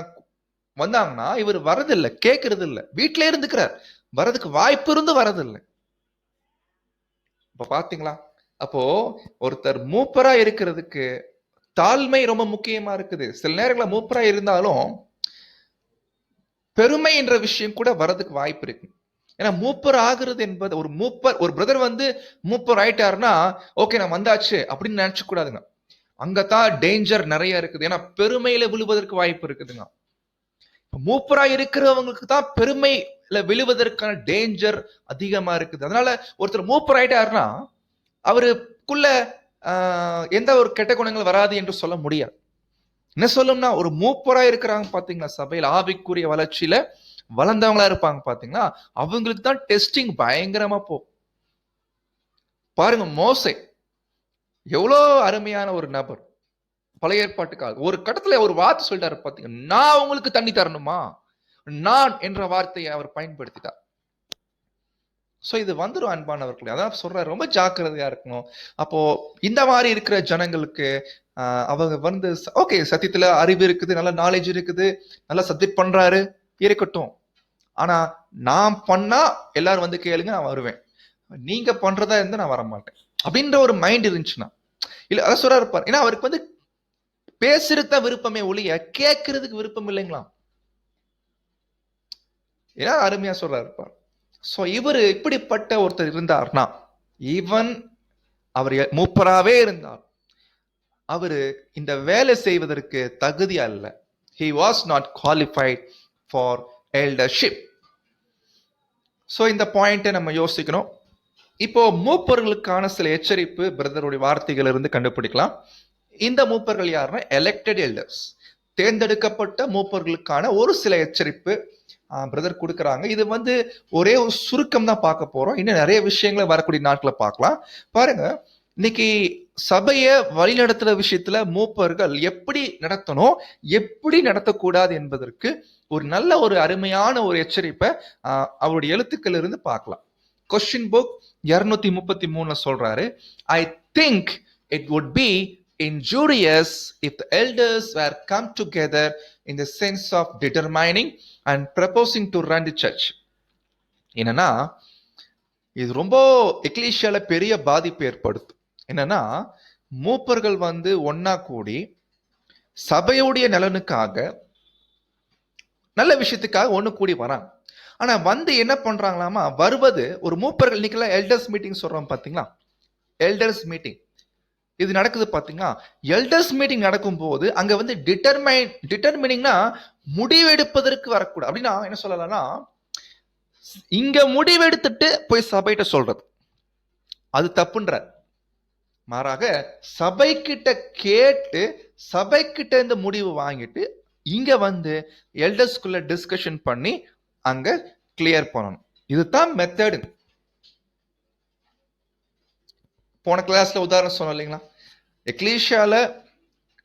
வந்தாங்கன்னா இவர் வரதில்லை, கேட்கறது இல்லை, வீட்டிலே இருந்துக்கிறார். வரதுக்கு வாய்ப்பு இருந்து வரதில்லை. இப்ப பாத்தீங்களா? அப்போ ஒருத்தர் மூப்பரா இருக்கிறதுக்கு தாழ்மை ரொம்ப முக்கியமா இருக்குது. சில நேரங்களில் மூப்பரா இருந்தாலும் பெருமை என்ற விஷயம் கூட வரதுக்கு வாய்ப்பு இருக்கு. ஏன்னா மூப்பர் ஆகுறது என்பது ஒரு பிரதர் வந்து மூப்பர் ஆயிட்டாருன்னா ஓகே நான் வந்தாச்சு அப்படின்னு நினைச்சு கூடாதுங்க. அங்கதான் டேஞ்சர் நிறைய இருக்குது. ஏன்னா பெருமையில விழுவதற்கு வாய்ப்பு இருக்குதுங்க. மூப்பரா இருக்கிறவங்களுக்கு தான் பெருமையில விழுவதற்கான டேஞ்சர் அதிகமா இருக்குது. அதனால ஒருத்தர் மூப்பர் ஆயிட்டாருன்னா அவருக்குள்ள எந்த ஒரு கெட்ட குணங்கள் வராது என்று சொல்ல முடியாது. என்ன சொல்லும்னா ஒரு மூப்பரா இருக்கிறாங்க பாத்தீங்களா, சபையில் ஆவிக்குரிய வளர்ச்சியில வளர்ந்தவங்களா இருப்பாங்க பாத்தீங்களா, அவங்களுக்கு தான் டெஸ்டிங் பயங்கரமா போகும். பாருங்க மோசே எவ்வளோ அருமையான ஒரு நபர். பழைய ஏற்பாட்டுக்காக ஒரு கட்டத்துல ஒரு வார்த்தை சொல்லிட்டாரு பாத்தீங்க, நான் உங்களுக்கு தண்ணி தரணுமா, நான் என்ற வார்த்தையை அவர் பயன்படுத்திட்டார். ஸோ இது வந்துடும் அன்பானவர்களே. அதான் சொல்றாரு ரொம்ப ஜாக்கிரதையா இருக்கணும். அப்போ இந்த மாதிரி இருக்கிற ஜனங்களுக்கு அவங்க வந்து ஓகே சத்தியத்துல அறிவு இருக்குது, நல்ல நாலேஜ் இருக்குது, நல்லா சப்ஜெக்ட் பண்றாரு, இருக்கட்டும். ஆனா நான் பண்ணா எல்லாரும் வந்து கேளுங்க, நான் வருவேன். நீங்க பண்றதா இருந்தா நான் வர மாட்டேன் அப்படின்ற ஒரு மைண்ட் இருந்துச்சுன்னா இல்ல அதான் சொல்றாரு இருப்பார். ஏன்னா அவருக்கு வந்து பேசுறத விருப்பமே ஒழிய கேட்கறதுக்கு விருப்பம் இல்லைங்களா? ஏன்னா அருமையா சொல்றாரு இருப்பார். சோ இவர் இப்படிப்பட்ட ஒருத்தர் இருந்தார்னா ஈவன் அவர் மூப்பராவே இருந்தார், அவரு இந்த வேலை செய்வதற்கு தகுதி அல்ல. He was not qualified for eldership. So இந்த பாயிண்ட்டை நம்ம யோசிக்கணும். இப்போ மூப்பர்களுக்கான சில எச்சரிப்பு பிரதருடைய வார்த்தைகள் இருந்து கண்டுபிடிக்கலாம். இந்த மூப்பர்கள் யாருன்னா எலெக்டட் எல்டர்ஸ், தேர்ந்தெடுக்கப்பட்ட மூப்பர்களுக்கான ஒரு சில எச்சரிப்பு பிரதர் கொடுக்குறாங்க. இது வந்து ஒரே ஒரு சுருக்கம் தான் பார்க்க போறோம். இன்னும் நிறைய விஷயங்களை வரக்கூடிய நாட்களை பார்க்கலாம். பாருங்க, இன்னைக்கு சபையை வழிநடத்துற விஷயத்துல மூப்பர்கள் எப்படி நடத்தணும், எப்படி நடத்தக்கூடாது என்பதற்கு ஒரு நல்ல ஒரு அருமையான ஒரு எச்சரிப்பை அவருடைய எழுத்துக்கள் இருந்து பார்க்கலாம். கொஸ்டின் புக் 233 சொல்றாரு, I think it would B injurious if the elders were come together in the sense of determining and proposing to run the church. என்னன்னா இது ரொம்ப எக்லீஷியால பெரிய பாதிப்பு ஏற்படுத்தும். என்னன்னா மூப்பர்கள் வந்து ஒன்னா கூடி சபையுடைய நலனுக்காக நல்ல விஷயத்துக்காக ஒண்ணு கூடி வராங்க. ஆனா வந்து என்ன பண்றாங்களாமா, வருவது ஒரு மூப்பர்கள் இன்னைக்கெல்லாம் எல்டர்ஸ் மீட்டிங் சொல்றோம் பாத்தீங்களா, எல்டர்ஸ் மீட்டிங் இது நடக்குது பாத்தீங்களா. எல்டர்ஸ் மீட்டிங் நடக்கும் போது அங்க வந்து டிட்டர்மினிங்னா முடிவெடுப்பதற்கு வரக்கூடாது. அப்படின்னா என்ன சொல்லலாம்னா, இங்க முடிவெடுத்துட்டு போய் சபைகிட்ட சொல்றது அது தப்புன்ற. மாறாக சபை கிட்ட கேட்டு சபை கிட்ட இந்த முடிவு வாங்கிட்டு இங்க வந்து எல்டர்ஸ்குள்ள டிஸ்கஷன் பண்ணி அங்க கிளியர் பண்ணணும். இதுதான் மெத்தடு. போன கிளாஸ்ல உதாரணம் சொன்னோம் இல்லைங்களா, எக்லீஷியால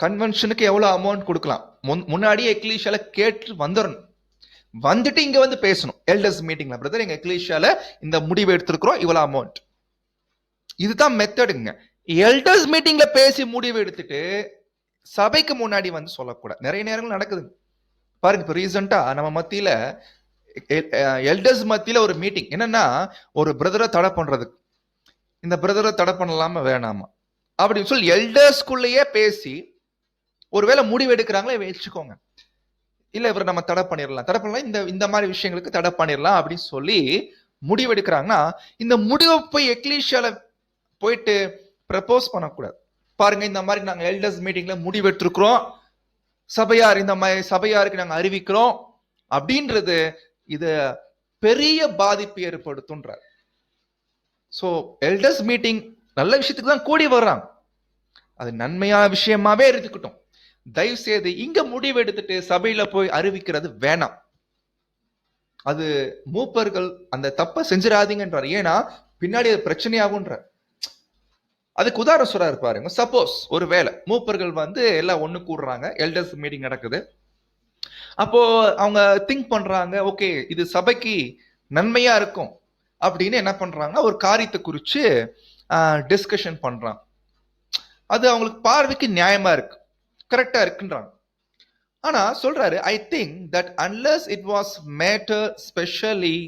கன்வென்ஷனுக்கு எவ்வளவு அமௌண்ட் கொடுக்கலாம், முன்னாடியே எக்லீஷியால கேட்டு வந்துடணும், வந்துட்டு இங்க வந்து பேசணும் எல்டர்ஸ் மீட்டிங்ல, பிரதர் எங்க எக்லீஷியால இந்த முடிவு எடுத்திருக்கிறோம் இவ்வளவு அமௌண்ட். இதுதான் மெத்தடுங்க. எல்டர்ஸ் மீட்டிங்ல பேசி முடிவு எடுத்துட்டு சபைக்கு முன்னாடி வந்து சொல்லக்கூடாது. நிறைய நேரங்கள் நடக்குது பாருங்க. இப்ப ரீசெண்டா நம்ம மத்தியில எல்டர்ஸ் மத்தியில ஒரு மீட்டிங் என்னன்னா, ஒரு பிரதரை தடை பண்றதுக்கு, இந்த பிரதரை தடை பண்ணலாமா வேணாமா அப்படின்னு சொல்லி எல்டர்ஸ்குள்ளேயே பேசி ஒருவேளை முடிவு எடுக்கிறாங்களே வச்சுக்கோங்க, இல்ல இவர் நம்ம தடை பண்ணலாம், இந்த மாதிரி விஷயங்களுக்கு தடை பண்ணிடலாம் அப்படின்னு சொல்லி முடிவு எடுக்கிறாங்கன்னா, இந்த முடிவை போய் எக்லீஷியால போயிட்டு ப்ரப்போஸ் பண்ணக்கூடாது. பாருங்க, இந்த மாதிரி நாங்க எல்டர்ஸ் மீட்டிங்ல முடிவு எடுத்திருக்கிறோம், சபையார் இந்த மாதிரி சபையாருக்கு நாங்க அறிவிக்கிறோம் அப்படின்றது இது பெரிய பாதிப்பு ஏற்படுத்தும்ன்றார். சோ எல்டர்ஸ் மீட்டிங் நல்ல விஷயத்துக்கு தான் கூடி வர்றாங்க, அது நன்மையான விஷயமாவே இருக்கட்டும். தயவு செய்து இங்க முடிவு எடுத்துட்டு சபையில போய் அறிவிக்கிறது வேணாம். அது மூப்பர்கள் அந்த தப்பை செஞ்சிடாதீங்கன்றார். ஏன்னா பின்னாடி அது பிரச்சனையாகும்ன்றார். அதுக்கு உதாரணம் சொல்றாரு பாருங்க. சப்போஸ் ஒரு வேலை மூப்பர்கள் வந்து எல்லாம் ஒண்ணு கூடுறாங்க, எல்டர்ஸ் மீட்டிங் நடக்குது, அப்போ அவங்க திங்க் பண்றாங்க, ஓகே இது சபைக்கு நன்மையா இருக்கும் அப்படின்னு என்ன பண்றாங்கன்னா ஒரு காரியத்தை குறிச்சு டிஸ்கஷன் பண்றாங்க. அது அவங்களுக்கு பார்வைக்கு நியாயமா இருக்கு, கரெக்டா இருக்குன்றாங்க. ஆனா சொல்றாரு, I think that unless it was matter specially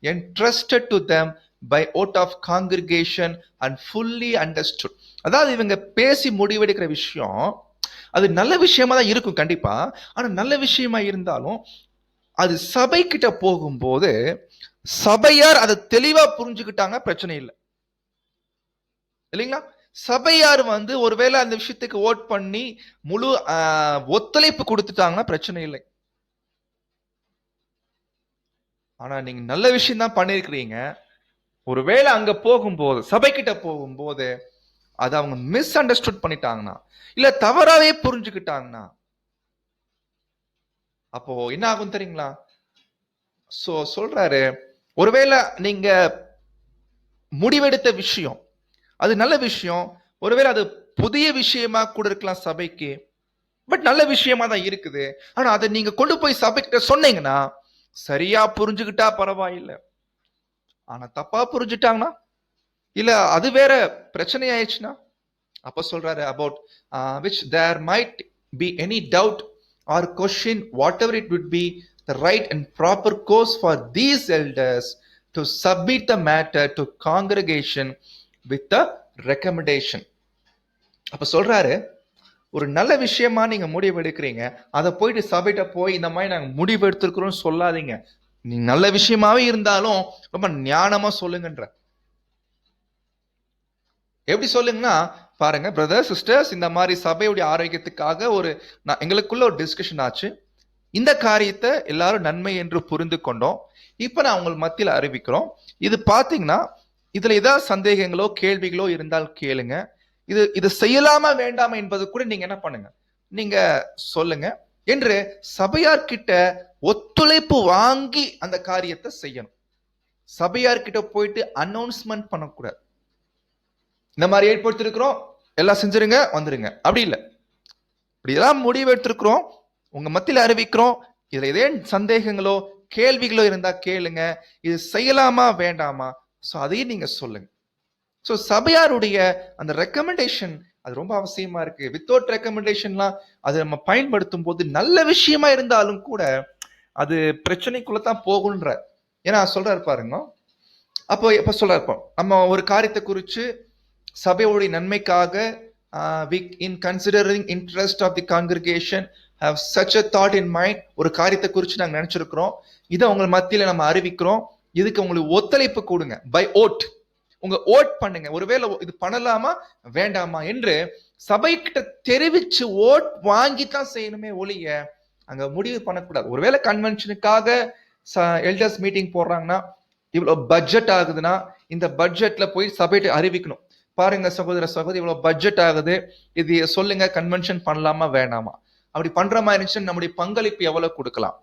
entrusted to them by oath of congregation and fully understood. அதாவது இவங்க பேசி முடிவெடுக்கிற விஷயம் அது நல்ல விஷயமா தான் இருக்கும் கண்டிப்பா. ஆனா நல்ல விஷயமா இருந்தாலும் அது சபை கிட்ட போகும்போது சபையார் அதை தெளிவா புரிஞ்சுக்கிட்டாங்க, பிரச்சனை இல்லை இல்லைங்களா? சபையார் ஒருவேளை அந்த விஷயத்துக்கு ஓட் பண்ணி முழு ஒத்துழைப்பு கொடுத்துட்டாங்கன்னா பிரச்சனை இல்லை. ஆனா நீங்க நல்ல விஷயம் தான் பண்ணிருக்கிறீங்க, ஒருவேளை அங்க போகும்போது சபை கிட்ட போகும்போது அதை அவங்க மிஸ் அண்டர்ஸ்டுட் பண்ணிட்டாங்கன்னா இல்ல தவறாவே புரிஞ்சுக்கிட்டாங்கன்னா அப்போ என்ன ஆகும் தெரியுங்களா? சொல்றாரு, ஒருவேளை நீங்க முடிவெடுத்த விஷயம் அது நல்ல விஷயம், ஒருவேளை அது புதிய விஷயமா கூட இருக்கலாம் சபைக்கு, பட் நல்ல விஷயமா தான் இருக்குது. ஆனா அதை நீங்க கொண்டு போய் சபைக்கிட்ட சொன்னீங்கன்னா சரியா புரிஞ்சுக்கிட்டா பரவாயில்லை, ஆனா தப்பா புரிஞ்சுட்டாங்கன்னா இல்ல அது வேற பிரச்சனை ஆயிடுச்சுன்னா அப்ப சொல்றாரு about which there might be any doubt or question whatever it would be the right and proper course for these elders to submit the matter to congregation with the recommendation. அப்ப சொல்றாரு, ஒரு நல்ல விஷயமா நீங்க முடிவு எடுக்கிறீங்க, அதை போயிட்டு சபையிட்ட போய் இந்த மாதிரி நாங்க முடிவு எடுத்திருக்கிறோம் சொல்லாதீங்க. நீ நல்ல விஷயமாவே இருந்தாலும் ரொம்ப ஞானமா சொல்லுங்கன்ற. எப்படி சொல்லுங்கன்னா, பாருங்க பிரதர் சிஸ்டர்ஸ், இந்த மாதிரி சபையுடைய ஆரோக்கியத்துக்காக எங்களுக்குள்ள ஒரு டிஸ்கஷன் ஆச்சு. இந்த காரியத்தை எல்லாரும் நன்மை என்று புரிந்து கொண்டோம். இப்ப நான் உங்கள் மத்தியில் அறிவிக்கிறோம். இது பாத்தீங்கன்னா இதுல ஏதாவது சந்தேகங்களோ கேள்விகளோ இருந்தால் கேளுங்க. இது செய்யலாமா வேண்டாமா என்பது கூட நீங்க என்ன பண்ணுங்க, நீங்க சொல்லுங்க என்று சபையார்கிட்ட ஒத்துழைப்பு வாங்கி அந்த காரியத்தை செய்யணும். சபையார்கிட்ட போயிட்டு அனௌன்ஸ்மெண்ட் பண்ணக்கூடாது, இந்த மாதிரி ஏற்படுத்திருக்கிறோம் எல்லாம் செஞ்சிருங்க வந்துருங்க, அப்படி இல்லை. இப்படியெல்லாம் முடிவு எடுத்திருக்கிறோம், உங்க மத்தியில் அறிவிக்கிறோம், இதுல ஏதே சந்தேகங்களோ கேள்விகளோ இருந்தா கேளுங்க, இது செய்யலாமா வேண்டாமா அதையும் நீங்க சொல்லுங்க. சபையாருடைய அந்த ரெக்கமெண்டேஷன் அது ரொம்ப அவசியமா இருக்கு. வித்தவுட் ரெக்கமெண்டேஷன்லாம் அதை நம்ம பயன்படுத்தும் போது நல்ல விஷயமா இருந்தாலும் கூட அது பிரச்சனைக்குள்ளதான் போகுன்ற. ஏன்னா சொல்றாரு பாருங்க, அப்போ எப்ப சொல்றாரு, நம்ம ஒரு காரியத்தை குறிச்சு சபையோடைய நன்மைக்காக in considering interest of the congregation have such a thought in mind, ஒரு காரியத்தை குறித்து நாங்கள் நினைச்சிருக்கிறோம், இதை உங்கள் மத்தியில் நம்ம அறிவிக்கிறோம், இதுக்கு உங்களுக்கு ஒத்துழைப்பு கொடுங்க, பை ஓட், உங்க ஓட் பண்ணுங்க, ஒருவேளை இது பண்ணலாமா வேண்டாமா என்று சபை கிட்ட தெரிவிச்சு ஓட் வாங்கித்தான் செய்யணுமே ஒழிய அங்க முடிவு பண்ணக்கூடாது. ஒருவேளை கன்வென்ஷனுக்காக எல்டர்ஸ் மீட்டிங் போடுறாங்கன்னா இவ்வளவு பட்ஜெட் ஆகுதுன்னா இந்த பட்ஜெட்ல போய் சபையிட்ட அறிவிக்கணும், பாருங்க சகோதர சகோதரி இவ்வளவு பட்ஜெட் ஆகுது, இது சொல்லுங்க கன்வென்ஷன் பண்ணலாமா வேண்டாமா, அப்படி பண்ற மாதிரி இருந்துச்சுன்னா நம்முடைய பங்களிப்பு எவ்வளவு கொடுக்கலாம்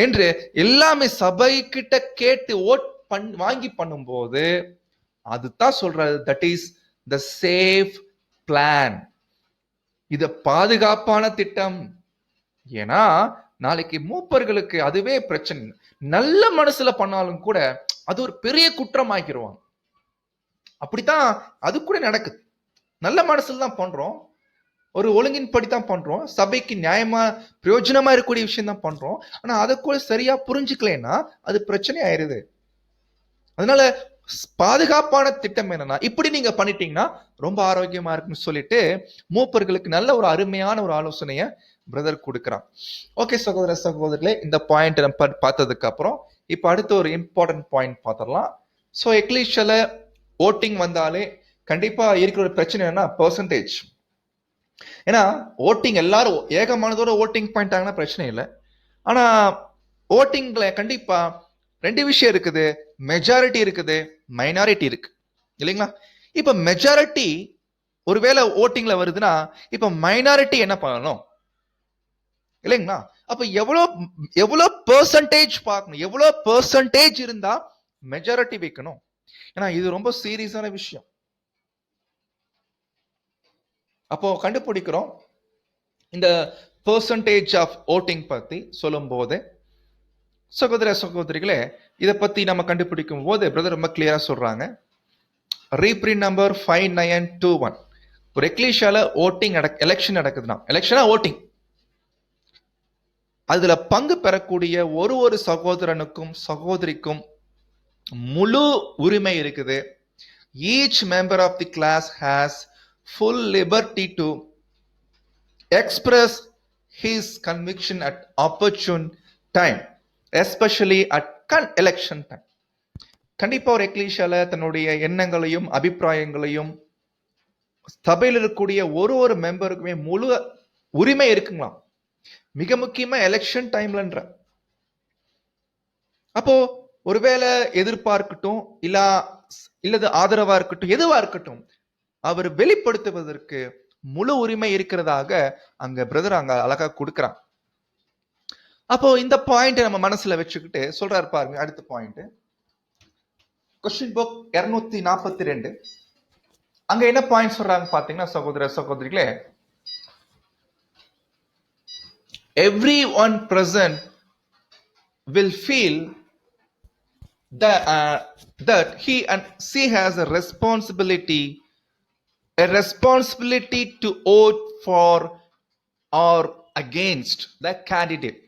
என்று எல்லாமே சபை கிட்ட கேட்டு ஓட் வாங்கி பண்ணும்போது அதுதான் சொல்றது, that is the safe plan, இது பாதுகாப்பான திட்டம். ஏன்னா நாளைக்கு மூப்பர்களுக்கு அதுவே பிரச்சனை, நல்ல மனசுல பண்ணாலும் கூட அது ஒரு பெரிய குற்றம் ஆக்கிடுவாங்க. அப்படித்தான் அது கூட நடக்குது, நல்ல மனசுல தான் பண்றோம், ஒரு ஒழுங்கின்படி தான் பண்றோம், சபைக்கு நியாயமா பிரயோஜனமா இருக்கக்கூடிய விஷயம் தான் பண்றோம், ஆனா அதை கூட சரியா புரிஞ்சுக்கலன்னா அது பிரச்சனை ஆயிருது. அதனால பாதுகாப்பான திட்டம் என்னன்னா இப்படி நீங்க பண்ணிட்டீங்கன்னா ரொம்ப ஆரோக்கியமா இருக்குன்னு சொல்லிட்டு மூப்பர்களுக்கு நல்ல ஒரு அருமையான ஒரு ஆலோசனைய பிரதர் கொடுக்கிறான். ஓகே சகோதர சகோதரர்களே, இந்த பாயிண்ட் நம்ம பார்த்ததுக்கு அப்புறம் இப்ப அடுத்த ஒரு இம்பார்ட்டன்ட் பாயிண்ட் பார்த்துடலாம். எக்லீஷியால ஓட்டிங் வந்தாலே கண்டிப்பா இருக்கிற ஒரு பிரச்சனை என்னன்னா பெர்சன்டேஜ். ஏன்னா ஓட்டிங் எல்லாரும் ஏகமானதோட ஓட்டிங் பாயிண்ட் ஆகினா பிரச்சனை இல்லை, ஆனா ஓட்டிங்ல கண்டிப்பா ரெண்டு விஷயம் இருக்குது, மெஜாரிட்டி இருக்குது, மைனாரிட்டி இருக்கு இல்லைங்களா? இப்ப மெஜாரிட்டி ஒருவேளை ஓட்டிங்ல வருதுன்னா இப்ப மைனாரிட்டி என்ன பண்ணணும் இல்லைங்களா? அப்ப எவ்வளவு பெர்சன்டேஜ் பார்க்கணும், எவ்வளவு பெர்சன்டேஜ் இருந்தா மெஜாரிட்டி வைக்கணும். ஏன்னா இது ரொம்ப சீரியஸான விஷயம். அப்போ கண்டுபிடிக்கிறோம், இந்த பெர்சன்டேஜ் ஆஃப் ஓட்டிங் பத்தி சொல்லும் போது சகோதர சகோதரிகளே, இதை பத்தி நம்ம கண்டுபிடிக்கும் போது பிரதர் ரொம்ப கிளியரா சொல்றாங்க. Reprint number 5921. ஒரு எக்லீஷியால ஓட்டிங் எலெக்ஷன் நடக்குதுன்னா, எலெக்ஷனா ஓட்டிங், அதுல பங்கு பெறக்கூடிய ஒரு சகோதரனுக்கும் சகோதரிக்கும் முழு உரிமை இருக்குது. Each member of the class has full liberty to express his conviction at opportune time, especially at election time. கண்டிப்பா ஒரு எக்லீஷியால தன்னுடைய எண்ணங்களையும் அபிப்பிராயங்களையும் சபையில் இருக்கக்கூடிய ஒரு மெம்பருக்குமே முழு உரிமை இருக்குங்களாம். மிக முக்கியமா எலெக்ஷன் டைம்லன்ற. அப்போ ஒருவேளை எதிர்ப்பா இருக்கட்டும், இல்லது ஆதரவா இருக்கட்டும், எதுவா இருக்கட்டும், அவர் வெளிப்படுத்துவதற்கு முழு உரிமை இருக்கிறதாக அங்க பிரதர் அங்க அழகா கொடுக்கிறான். அப்போ இந்த பாயிண்ட் நம்ம மனசுல வச்சுக்கிட்டு சொல்றாரு பாருங்க. அடுத்த பாயிண்ட் கொஸ்டின் புக் 242. அங்க என்ன பாயிண்ட் சொல்றாங்க பாத்தீங்கன்னா சகோதர சகோதரிகளே, everyone present will feel that he and she has a responsibility to vote for or against the candidate.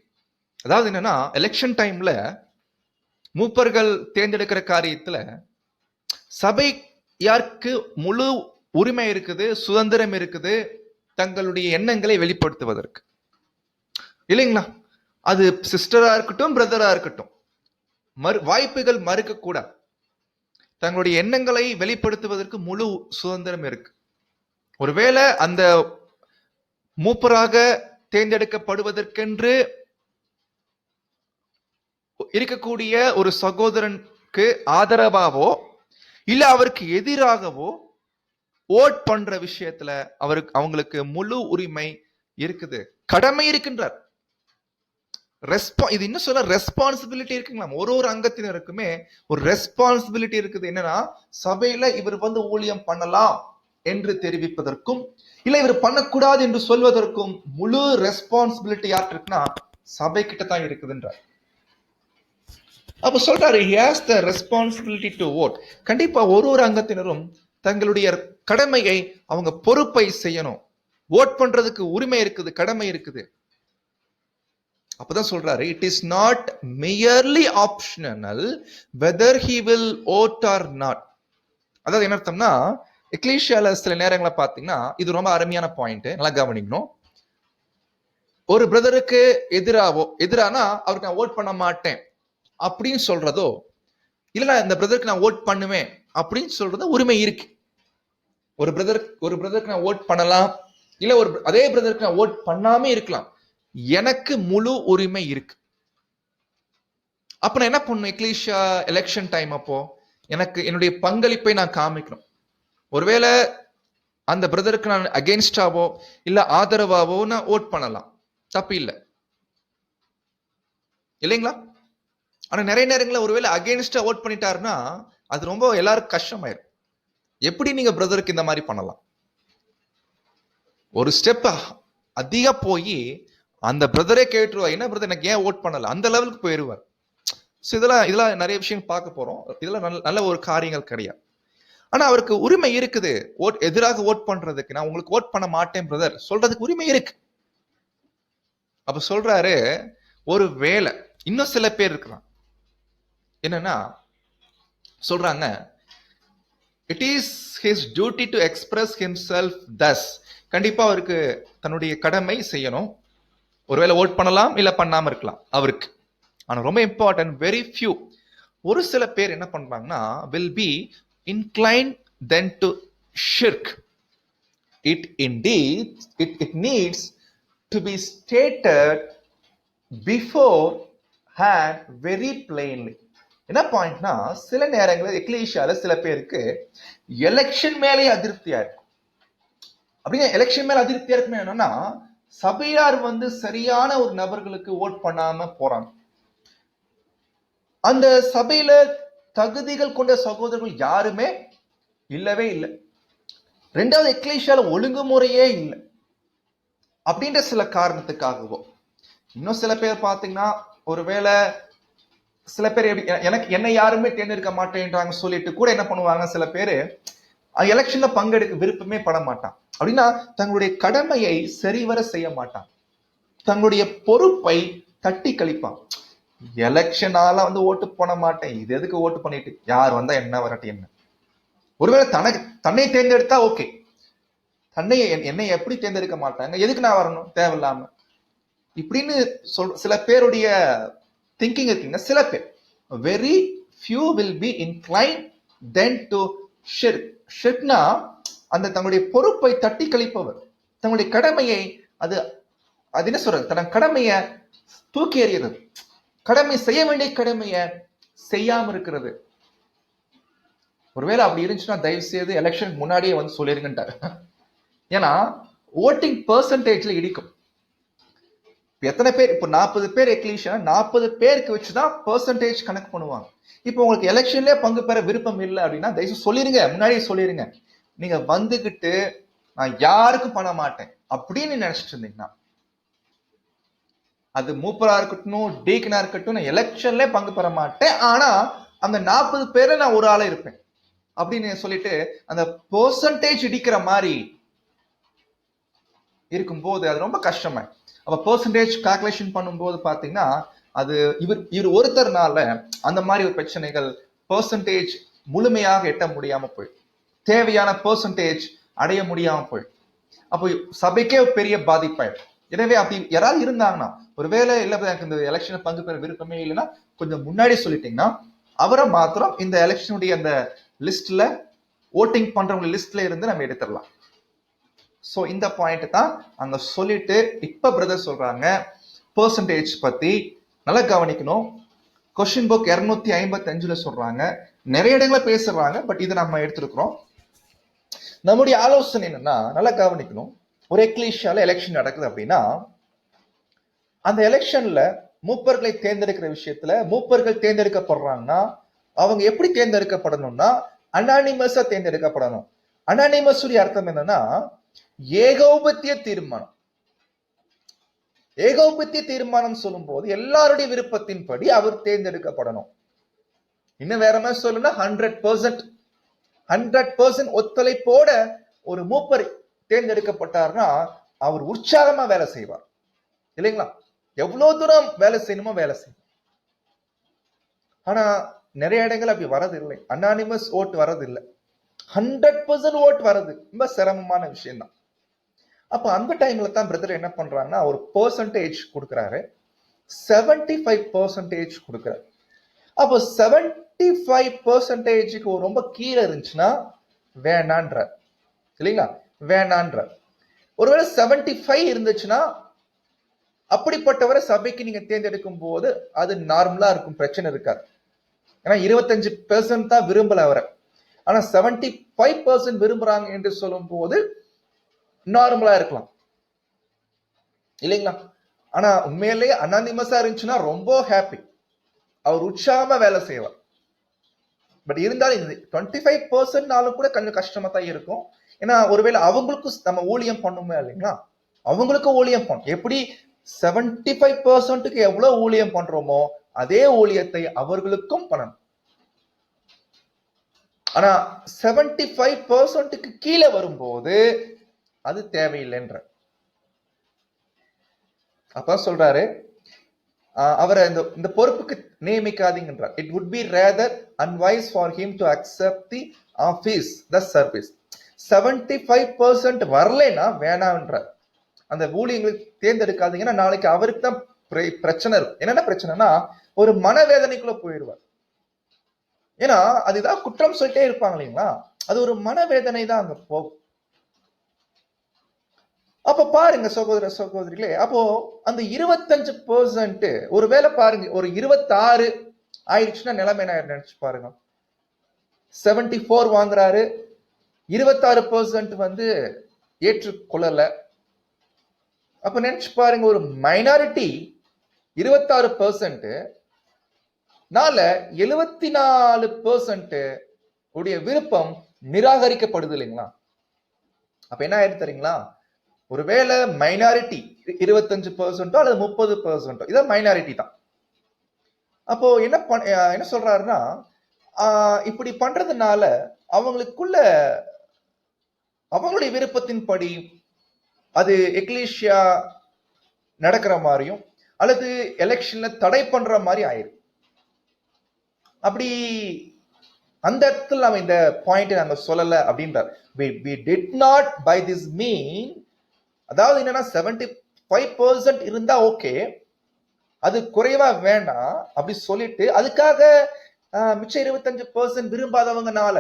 அதாவது என்னன்னா, எலெக்ஷன் டைம்ல மூப்பர்கள் தேர்ந்தெடுக்கிற காரியத்துல சபை யாருக்கு முழு உரிமை இருக்குது, சுதந்திரம் இருக்குது தங்களுடைய எண்ணங்களை வெளிப்படுத்துவதற்கு, இல்லைங்களா? அது சிஸ்டரா இருக்கட்டும், பிரதரா இருக்கட்டும், வாய்ப்புகள் மறுக்க கூடாது. தங்களுடைய எண்ணங்களை வெளிப்படுத்துவதற்கு முழு சுதந்திரம் இருக்கு. ஒருவேளை அந்த மூப்பராக தேர்ந்தெடுக்கப்படுவதற்கு இருக்கக்கூடிய ஒரு சகோதரனுக்கு ஆதரவாவோ இல்ல அவருக்கு எதிராகவோ ஓட் பண்ற விஷயத்துல அவங்களுக்கு முழு உரிமை இருக்குது, கடமை இருக்கின்றார். இது இன்னும் சொல்ல ரெஸ்பான்சிபிலிட்டி இருக்குங்களா? ஒரு அங்கத்தினருக்குமே ஒரு ரெஸ்பான்சிபிலிட்டி இருக்குது. என்னன்னா, சபையில இவர் ஊழியம் பண்ணலாம் என்று தெரிவிப்பதற்கும் இல்ல இவர் பண்ணக்கூடாது என்று சொல்வதற்கும் முழு ரெஸ்பான்சிபிலிட்டி யார் இருக்குன்னா சபை கிட்ட தான் இருக்குதுன்றார். அப்ப சொல்றாரு, he has the responsibility to vote. கண்டிப்பா ஒரு அங்கத்தினரும் தங்களுடைய கடமையை அவங்க பொறுப்பை செய்யணும். ஓட் பண்றதுக்கு உரிமை இருக்குது, கடமை இருக்குது. அப்பதான் சொல்றாரு, it is not merely optional whether he will vote or not. அதாவது என்ன அர்த்தம்னா, எக்லீஷியால சில நேரங்களை பாத்தீங்கன்னா இது ரொம்ப அருமையான பாயிண்ட், நல்லா கவனிக்கணும். ஒரு பிரதருக்கு எதிரானா அவருக்கு நான் ஓட் பண்ண மாட்டேன் அப்படின்னு சொல்றதோ, இல்ல இந்த பிரதருக்கு நான் ஓட் பண்ணுவேன் அப்படின்னு சொல்றதோ உரிமை இருக்கு. ஒரு பிரதருக்கு நான் ஓட் பண்ணலாம், இல்ல அதே பிரதருக்கு நான் ஓட் பண்ணாம இருக்கலாம். எனக்கு முழு உரிமை இருக்கு. அப்ப நான் என்ன பண்ணணும்? எக்லீஷியா எலெக்ஷன் டைம் அப்போ எனக்கு என்னுடைய பங்களிப்பை நான் காமிக்கணும். ஒருவேளை அந்த பிரதருக்கு நான் அகெயின்ஸ்டாவோ இல்ல ஆதரவாவோ நான் ஓட் பண்ணலாம், தப்பு இல்லை, இல்லைங்களா? ஆனா நிறைய நேரங்களில் ஒருவேளை அகெயின்ஸ்டா ஓட் பண்ணிட்டாருன்னா அது ரொம்ப எல்லாருக்கும் கஷ்டமாயிரும். எப்படி நீங்க பிரதருக்கு இந்த மாதிரி பண்ணலாம்? ஒரு ஸ்டெப் அதிக போய் அந்த பிரதரே கேட்டுருவா, என்ன பிரதர் எனக்கு ஏன் ஓட் பண்ணல, அந்த லெவலுக்கு போயிடுவார். இதெல்லாம் நிறைய விஷயம் பார்க்க போறோம். இதெல்லாம் நல்ல ஒரு காரியங்கள் கிடையாது. ஆனா அவருக்கு உரிமை இருக்குது, எதிராக ஓட் பண்றதுக்கு. நான் உங்களுக்கு ஓட் பண்ண மாட்டேன் பிரதர் சொல்றதுக்கு உரிமை இருக்கு. அப்ப சொல்றாரு, ஒரு வேளை இன்னும் சில பேர் இருக்கிறான், என்னன்னா சொல்றாங்க, it is his duty to express himself thus. கண்டிப்பா அவருக்கு தன்னுடைய கடமை செய்யணும். ஒருவேளை ஓட் பண்ணலாம் இல்ல பண்ணாம இருக்கலாம் அவருக்கு. ஆனா ரொம்ப இம்பார்ட்டன்ட், வெரி ஃபியூ, ஒரு சில பேர் என்ன பண்றாங்கன்னா, will be inclined then to shirk it. Indeed it needs to be stated beforehand very plainly. என்ன பாயிண்ட்னா, சில நேரங்களில் எக்லீஷியால சில பேருக்கு எலெக்ஷன் மேலே அதிருப்தியா இருக்கும். அப்படிங்க எலெக்ஷன் மேல அதிருப்தியா இருக்குமே என்னன்னா, சபையார் சரியான ஒரு நபர்களுக்கு ஓட் பண்ணாம போறாங்க. அந்த சபையில தகுதிகள் கொண்ட சகோதரர்கள் யாருமே இல்லவே இல்லை. ரெண்டாவது, எக்லீஷியால ஒழுங்குமுறையே இல்லை. அப்படின்ற சில காரணத்துக்காகவோ, இன்னும் சில பேர் பாத்தீங்கன்னா ஒருவேளை சில பேர் எனக்கு என்னை யாருமே தேர்ந்தெடுக்க மாட்டேன்றாங்க சொல்லிட்டு கூட என்ன பண்ணுவாங்க, சில பேரு எலெக்ஷன்ல பங்கெடுக்க விருப்பமே பட மாட்டான். அப்படின்னா தங்களுடைய கடமையை சரிவர செய்ய மாட்டான், தங்களுடைய பொறுப்பை தட்டி கழிப்பான். எலெக்ஷனால ஓட்டு போட மாட்டேன், இது எதுக்கு ஓட்டு பண்ணிட்டு, யார் வந்தா என்ன வரட்டி என்ன. ஒருவேளை தன்னை தேர்ந்தெடுத்தா ஓகே, தன்னை என்னை எப்படி தேர்ந்தெடுக்க மாட்டாங்க, எதுக்கு நான் வரணும் தேவையில்லாம இப்படின்னு சில பேருடைய திங்கிங் இருக்குங்க. சில பேர் very few will be incline then to ஷிர்க். ஷிர்க்னா அந்த தங்களுடைய பொறுப்பை தட்டி கழிப்பவர், தங்களுடைய கடமையை அது என்ன சொல்றது, தன் கடமையை தூக்கி எறிகிறது, கடமை செய்ய வேண்டிய கடமையை செய்யாம இருக்கிறது. ஒருவேளை அப்படி இருந்துச்சுன்னா தயவு செய்து எலெக்ஷனுக்கு முன்னாடியே சொல்லிருங்கன்ட்டாரு. ஏன்னா ஓட்டிங் பெர்சன்டேஜ்ல இடிக்கும். எத்தனை பேர், இப்போ 40 பேர் எக்லீஷன், 40 பேருக்கு வச்சுதான் பெர்சன்டேஜ் கணக்கு பண்ணுவாங்க. இப்போ உங்களுக்கு எலெக்ஷன்லயே பங்கு பெற விருப்பம் இல்லை அப்படின்னா தயவு சொல்லிருங்க, முன்னாடியே சொல்லிருங்க. நீங்க வந்துகிட்டு நான் யாருக்கும் பண்ண மாட்டேன் அப்படின்னு நினைச்சிட்டு இருந்தீங்கன்னா, அது மூப்பரா இருக்கட்டும் டீக்கனா இருக்கட்டும், நான் எலெக்ஷன்ல பங்கு பெற மாட்டேன், ஆனா அந்த 40 பேர்ல நான் ஒரு ஆளா இருப்பேன் அப்படின்னு சொல்லிட்டு அந்த பெர்சன்டேஜ் இடிக்கிற மாதிரி இருக்கும்போது அது ரொம்ப கஷ்டமா. அப்ப பெர்சன்டேஜ் கால்குலேஷன் பண்ணும்போது பாத்தீங்கன்னா அது இவர் ஒருத்தர்னால அந்த மாதிரி ஒரு பிரச்சனைகள், பெர்சன்டேஜ் முழுமையாக எட்ட முடியாம போயிடும், தேவையான பெர்சன்டேஜ் அடைய முடியாம போயிடும். அப்போ சபைக்கே பெரிய பாதிப்பாயிடும். எனவே அப்படி யாராவது இருந்தாங்கன்னா, ஒருவேளை இல்ல எனக்கு இந்த எலெக்ஷனை பங்கு பெற விருப்பமே இல்லைன்னா கொஞ்சம் முன்னாடி சொல்லிட்டீங்கன்னா அவரை மாத்திரம் இந்த எலெக்ஷனுடைய அந்த லிஸ்ட்ல, ஓட்டிங் பண்றவங்க லிஸ்ட்ல இருந்து நம்ம எடுத்துடலாம். சோ இந்த பாயிண்ட் தான் அங்க சொல்லிட்டு இப்ப பிரதர் சொல்றாங்க பெர்சன்டேஜ் பத்தி நல்லா கவனிக்கணும். கொஸ்டின் புக் 255 சொல்றாங்க, நிறைய இடங்களை பேசுறாங்க, பட் இதை நம்ம எடுத்திருக்கிறோம். நம்முடைய ஆலோசனை என்னன்னா நல்லா கவனிக்கணும். ஒரு எக்லீஷியால எலெக்ஷன் நடக்குது அப்படின்னா அந்த எலெக்ஷன்ல மூப்பர்களை தேர்ந்தெடுக்கிற விஷயத்துல மூப்பர்கள் தேர்ந்தெடுக்கப்படுறாங்கன்னா அவங்க எப்படி தேர்ந்தெடுக்கப்படணும்னா அனானிமஸா தேர்ந்தெடுக்கப்படணும். அனானிமஸ் அர்த்தம் என்னன்னா ஏகோபத்திய தீர்மானம். ஏகோபத்திய தீர்மானம் சொல்லும் போது எல்லாருடைய விருப்பத்தின்படி அவர் தேர்ந்தெடுக்கப்படணும். இன்னும் வேற மாதிரி சொல்லுன்னா 100% ஒத்துழைப்போட ஒரு மூப்பர் தேர்ந்தெடுக்கப்பட்டார்னா அவர் உற்சாகமா வேலை செய்வார் இல்லைங்களா, எவ்வளவு தூரம் வேலை செய்யணுமோ வேலை செய்யும். ஆனா நிறைய இடங்கள் அப்படி வரது இல்லை, அனானிமஸ் ஓட் வரது இல்லை, 100% ஓட் வரது ரொம்ப சிரமமான விஷயம் தான். அப்ப அந்த டைம்ல தான் பிரதர் என்ன பண்றாங்கன்னா ஒரு பெர்சன்டேஜ் கொடுக்குறாரு, 75% கொடுக்குறாரு. அப்போ 75%க்கு ரொம்ப கீழே இருந்துச்சுன்னா வேணான்ற இல்லைங்களா, வேணான்ற. ஒருவேளை 75 இருந்துச்சுன்னா அப்படிப்பட்டவரை சபைக்கு நீங்க தேர்ந்தெடுக்கும் போது அது நார்மலா இருக்கும், பிரச்சனை இருக்காது. ஏன்னா 25% தான் விரும்பல அவரை, ஆனா 75% விரும்புறாங்க என்று சொல்லும் போது நார்மலா இருக்கலாம் இல்லைங்களா. ஆனா உண்மையிலேயே அனானிமஸா இருந்துச்சுன்னா ரொம்ப ஹாப்பி, அவர் உற்சாகமா வேலை செய்வார். பட் இருந்தாலும் 25%னாலும் கூட கொஞ்சம் கஷ்டமா தான் இருக்கும். ஏன்னா ஒருவேளை அவங்களுக்கும் நம்ம ஊழியம் பண்ணுமே இல்லைங்களா, அவங்களுக்கும் ஊழியம் பண்ணும். எப்படி 75%க்கு எவ்வளவு ஊழியம் பண்றோமோ அதே ஊழியத்தை அவர்களுக்கும் பண்ணணும். ஆனா 75%க்கு கீழே வரும்போது அது தேவையில்லைன்ற. அப்ப சொல்றாரு அவரை இந்த பொறுப்புக்கு நியமிக்காதீங்கன்றார். It would be rather unwise for him to accept the office, the service. 75% வரலைன்னா வேணாம்ன்றார். அந்த ஊழியர்களுக்கு தேர்ந்தெடுக்காதீங்கன்னா நாளைக்கு அவருக்கு தான் பிரச்சனை இருக்கும். என்னென்ன பிரச்சனைனா ஒரு மனவேதனைக்குள்ள போயிடுவார். ஏன்னா அதுதான் குற்றம் சொல்லிட்டே இருப்பாங்க இல்லைங்களா, அது ஒரு மனவேதனை தான் அங்க போகும். அப்ப பாருங்க சகோதர சகோதரிகளே, அப்போ அந்த 25% ஒருவேளை பாருங்க ஒரு 26 ஆயிடுச்சுன்னா நிலைமை என்ன நினைச்சு பாருங்க. 74 வாங்குறாரு, 26% ஏற்றுக்கொள்ளல. அப்ப நினைச்சு பாருங்க, ஒரு மைனாரிட்டி 26% 74% உடைய விருப்பம் நிராகரிக்கப்படுது இல்லைங்களா. அப்ப என்ன ஆயிடுது தெரியுங்களா, ஒருவேளை மைனாரிட்டி 25% அல்லது 30%, இதான் மைனாரிட்டி தான். அப்போ என்ன சொல்றாருன்னா, இப்படி பண்றதுனால அவங்களுக்குள்ள அவங்களுடைய விருப்பத்தின்படி அது எக்லீஷியா நடக்கிற மாதிரியும் அல்லது எலெக்ஷன்ல தடை பண்ற மாதிரி ஆயிரும். அப்படி அந்த இடத்துல நம்ம இந்த பாயிண்ட் நாங்க சொல்லல அப்படின்றார். we did not by this mean, அதாவது என்னன்னா 75% இருந்தா ஓகே, அது குறைவா வேண்டாம் அப்படி சொல்லிட்டு அதுக்காக மிச்சம் 25% விரும்பாதவங்கனால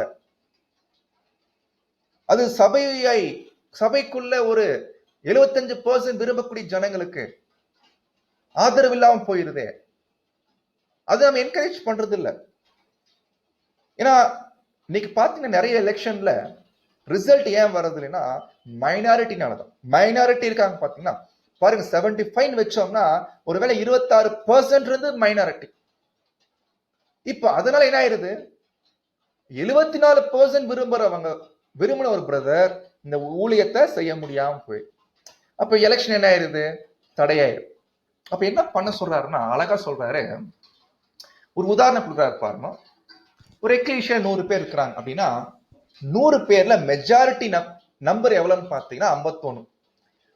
அது சபைக்குள்ள ஒரு 75% விரும்பக்கூடிய ஜனங்களுக்கு ஆதரவு இல்லாம போயிருதே, அது நம்ம என்கரேஜ் பண்றது இல்லை. ஏன்னா இன்னைக்கு பாத்தீங்கன்னா நிறைய எலெக்ஷன்ல ரிசல்ட் ஏன் வர்றது இல்லைன்னா மைனாரிட்டினாலதான். மைனாரிட்டி இருக்காங்க பாத்தீங்கன்னா பாருங்க, 75 வச்சோம்னா ஒருவேளை 26% இருந்து மைனாரிட்டி. இப்ப அதனால என்ன ஆயிருது, 74% விரும்பின ஒரு பிரதர் இந்த ஊழியத்தை செய்ய முடியாம போய் அப்ப எலெக்ஷன் என்ன ஆயிருது, தடையாயிரும். அப்ப என்ன பண்ண சொல்றாருன்னா அழகா சொல்றாரு. ஒரு உதாரணம் கொடுக்குறாரு பாருங்க. ஒரு எக்லீஷியா 100 பேர் இருக்கிறாங்க அப்படின்னா 100 பேர்ல மெஜாரிட்டி நம்பர் எவ்வளவுன்னு பாத்தீங்கன்னா 51.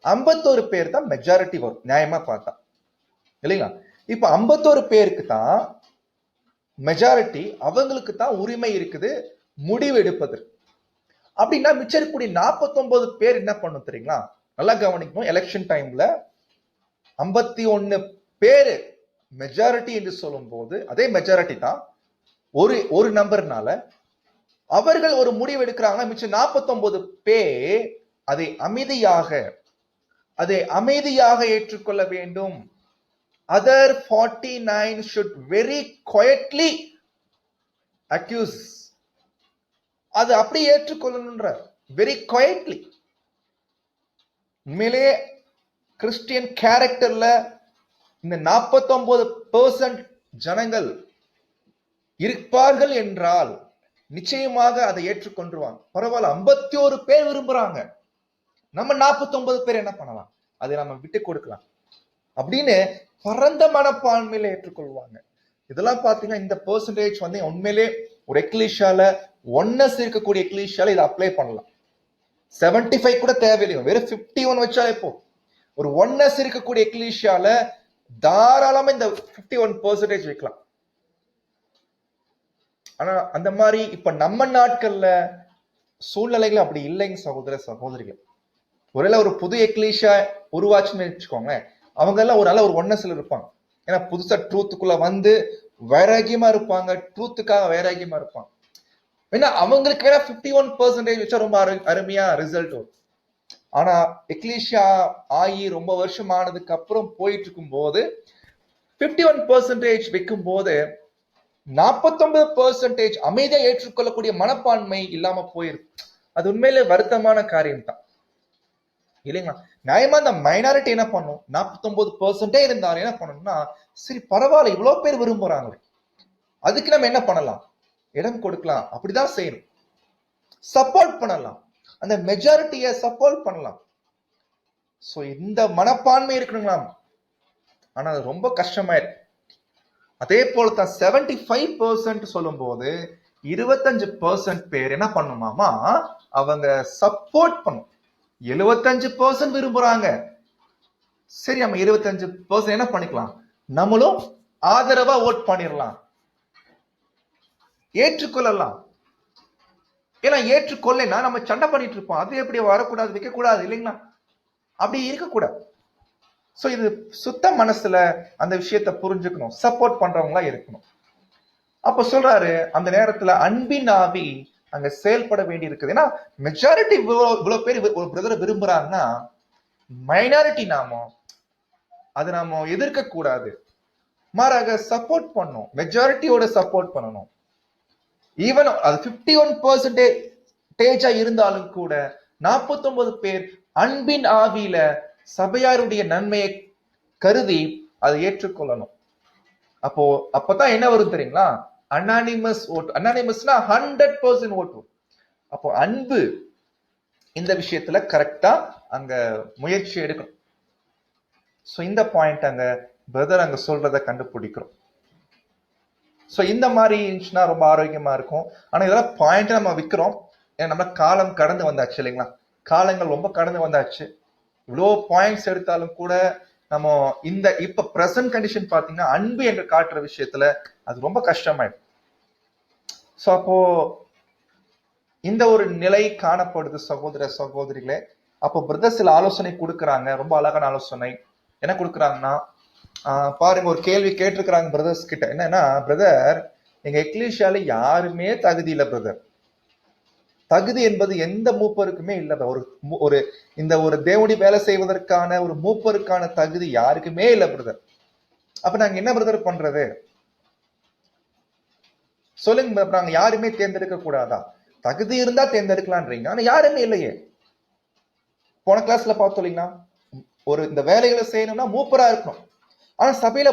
51 பேர் தான் மெஜாரிட்டி வரும் நியாயமா பார்த்தா, இல்லைங்களா? இப்ப 51 பேருக்கு தான் மெஜாரிட்டி, அவங்களுக்கு தான் உரிமை இருக்குது முடிவு எடுப்பது. அப்படின்னா மிச்சம் இருக்கக்கூடிய 49 பேர் என்ன பண்ணும் தெரியுங்களா? நல்லா கவனிக்கணும். எலெக்ஷன் டைம்ல 51 பேரு மெஜாரிட்டி என்று சொல்லும் போது அதே மெஜாரிட்டி தான் ஒரு நம்பர்னால அவர்கள் ஒரு முடிவு எடுக்கிறாங்கன்னா மிச்சம் 49 பேர் அதை அமைதியாக ஏற்றுக்கொள்ள வேண்டும். Other 49 should very quietly accuse. அது அப்படி ஏற்றுக்கொள்ளணும்ன்ற வெரி குவைட்லி. உண்மையிலே கிறிஸ்டியன் கேரக்டர்ல இந்த 49% ஜனங்கள் இருப்பார்கள் என்றால் நிச்சயமாக அதை ஏற்றுக்கொண்டுருவாங்க. பரவாயில்ல, 51 பேர் விரும்புறாங்க, நம்ம 49 பேர் என்ன பண்ணலாம், அதை நம்ம விட்டு கொடுக்கலாம் அப்படின்னு பரந்த மனப்பான்மையில ஏற்றுக்கொள்வாங்க. இதெல்லாம் பாத்தீங்கன்னா இந்த பெர்சன்டேஜ் வந்து உண்மையிலே ஒரு எக்லீஷியால ஒன்னஸ் இருக்கக்கூடிய எக்லீஷியால இதை அப்ளை பண்ணலாம். 75 கூட தேவையில்லையும், வெறும் 51 வச்சாலே போ. ஒரு ஒன்னஸ் இருக்கக்கூடிய எக்லீஷியால தாராளமா இந்த 51% வைக்கலாம். ஆனா அந்த மாதிரி இப்ப நம்ம நாட்கள்ல சூழ்நிலைகள் அப்படி இல்லைங்க சகோதரிகள். ஒருவேளை ஒரு புது எக்லீஷியா உருவாச்சுன்னு வச்சுக்கோங்க, அவங்க எல்லாம் ஒரு நல்ல ஒரு ஒன்னஸ்ல இருப்பாங்க. ஏன்னா புதுசா ட்ரூத்துக்குள்ள வந்து வைராகியமா இருப்பாங்க, ட்ரூத்துக்காக வைராகியமா இருப்பாங்க. ஏன்னா அவங்களுக்கு வேணா 51% வச்சா ரொம்ப அருமையா ரிசல்ட் வரும். ஆனா எக்லீஷியா ஆகி ரொம்ப வருஷம் ஆனதுக்கு அப்புறம் போயிட்டு இருக்கும் போது 51% வைக்கும் போது 49% அமைதியா ஏற்றுக்கொள்ளக்கூடிய மனப்பான்மை இல்லாம போயிருக்கு. அது உண்மையிலே வருத்தமான காரியம் தான், இல்லைங்களா? நியாயமா இந்த மைனாரிட்டி என்ன பண்ணும், 49% இருந்தாலும் என்ன பண்ணணும்னா, சரி பரவாயில்ல இவ்வளவு பேர் விரும்புறாங்களே, அதுக்கு நம்ம என்ன பண்ணலாம், இடம் கொடுக்கலாம், அப்படிதான் செய்யணும். சப்போர்ட் பண்ணலாம், அந்த மெஜாரிட்டியை சப்போர்ட் பண்ணலாம். சோ இந்த மனப்பான்மை இருக்கணுங்களா? ஆனா அது ரொம்ப கஷ்டமாயிருக்கு. அதே போலதான் 75% சொல்லும் போது 25% பேர் என்ன பண்ணுமாமா, அவங்க சப்போர்ட் பண்ணும். 75% விரும்புறாங்க, சரி நம்ம 25% என்ன பண்ணிக்கலாம், நம்மளும் ஆதரவா ஓட் பண்ணிடலாம், ஏற்றுக்கொள்ளலாம். ஏன்னா ஏற்றுக்கொள்ளனா நம்ம சண்டை பண்ணிட்டு இருப்போம், அது எப்படி வரக்கூடாது, வைக்க கூடாது, இல்லைங்களா? அப்படி இருக்கக்கூடாது. சோ இது சுத்த மனசுல அந்த விஷயத்தை புரிஞ்சுக்கணும், சப்போர்ட் பண்றவங்களா இருக்கணும். அப்ப சொல்றாரு அந்த நேரத்துல அன்பின் ஆவி அங்க செயல்பட வேண்டி இருக்குது. ஏன்னா மெஜாரிட்டி இவ்வளவு பேர் ஒரு பிரதரை விரும்புறாங்கன்னா மைனாரிட்டி அதை நாம எதிர்க்க கூடாது, மாறாக சப்போர்ட் பண்ணும், மெஜாரிட்டியோட சப்போர்ட் பண்ணணும். ஈவன் அது 51% இருந்தாலும் கூட 49 பேர் அன்பின் ஆவியில சபையாருடைய நன்மையை கருதி அதை ஏற்றுக்கொள்ளணும். அப்பதான் என்ன வரும் தெரியுங்களா, அனானிமஸ் ஓட்டு. அனானிமஸ்னா 100% ஓட்டு. அப்போ அன்பு இந்த விஷயத்துல கரெக்டா அங்க முயற்சி எடுக்கணும். ஸோ இந்த பாயிண்ட் அங்க பிரதர் அங்க சொல்றதை கண்டுபிடிக்கிறோம். ஸோ இந்த மாதிரி இருந்துச்சுன்னா ரொம்ப ஆரோக்கியமா இருக்கும். ஆனா இதெல்லாம் பாயிண்ட் நம்ம விற்கிறோம். ஏன்னா நம்ம காலம் கடந்து வந்தாச்சு இல்லைங்களா? காலங்கள் ரொம்ப கடந்து வந்தாச்சு. இவ்வளோ பாயிண்ட்ஸ் எடுத்தாலும் கூட நம்ம இந்த இப்ப பிரசன்ட் கண்டிஷன் பாத்தீங்கன்னா அன்பு என்று காட்டுற விஷயத்துல அது ரொம்ப கஷ்டமாயிடும். ஸோ அப்போ இந்த ஒரு நிலை காணப்படுது சகோதர சகோதரிகளே. அப்போ பிரதர் சில ஆலோசனை கொடுக்குறாங்க, ரொம்ப அழகான ஆலோசனை. என்ன கொடுக்குறாங்கன்னா, பாருங்க ஒரு கேள்வி கேட்டிருக்கிறாங்க பிரதர்ஸ் கிட்ட. என்னன்னா, பிரதர் எங்க எக்லீஷியால யாருமே தகுதி இல்லை பிரதர். தகுதி என்பது எந்த மூப்பருக்குமே இல்லை. ஒரு இந்த ஒரு தேவடி வேலை செய்வதற்கான ஒரு மூப்பருக்கான தகுதி யாருக்குமே இல்லை பிரதர். அப்ப நாங்க என்ன பிரதர் பண்றது சொல்லுங்க. நாங்க யாருமே தேர்ந்தெடுக்க கூடாதா? தகுதி இருந்தா தேர்ந்தெடுக்கலான்றீங்க, ஆனா யாருமே இல்லையே. போன கிளாஸ்ல பார்த்தோம் இல்லைங்களா, ஒரு இந்த வேலைகளை செய்யணும்னா மூப்பரா இருக்கணும். ஆனா சபையில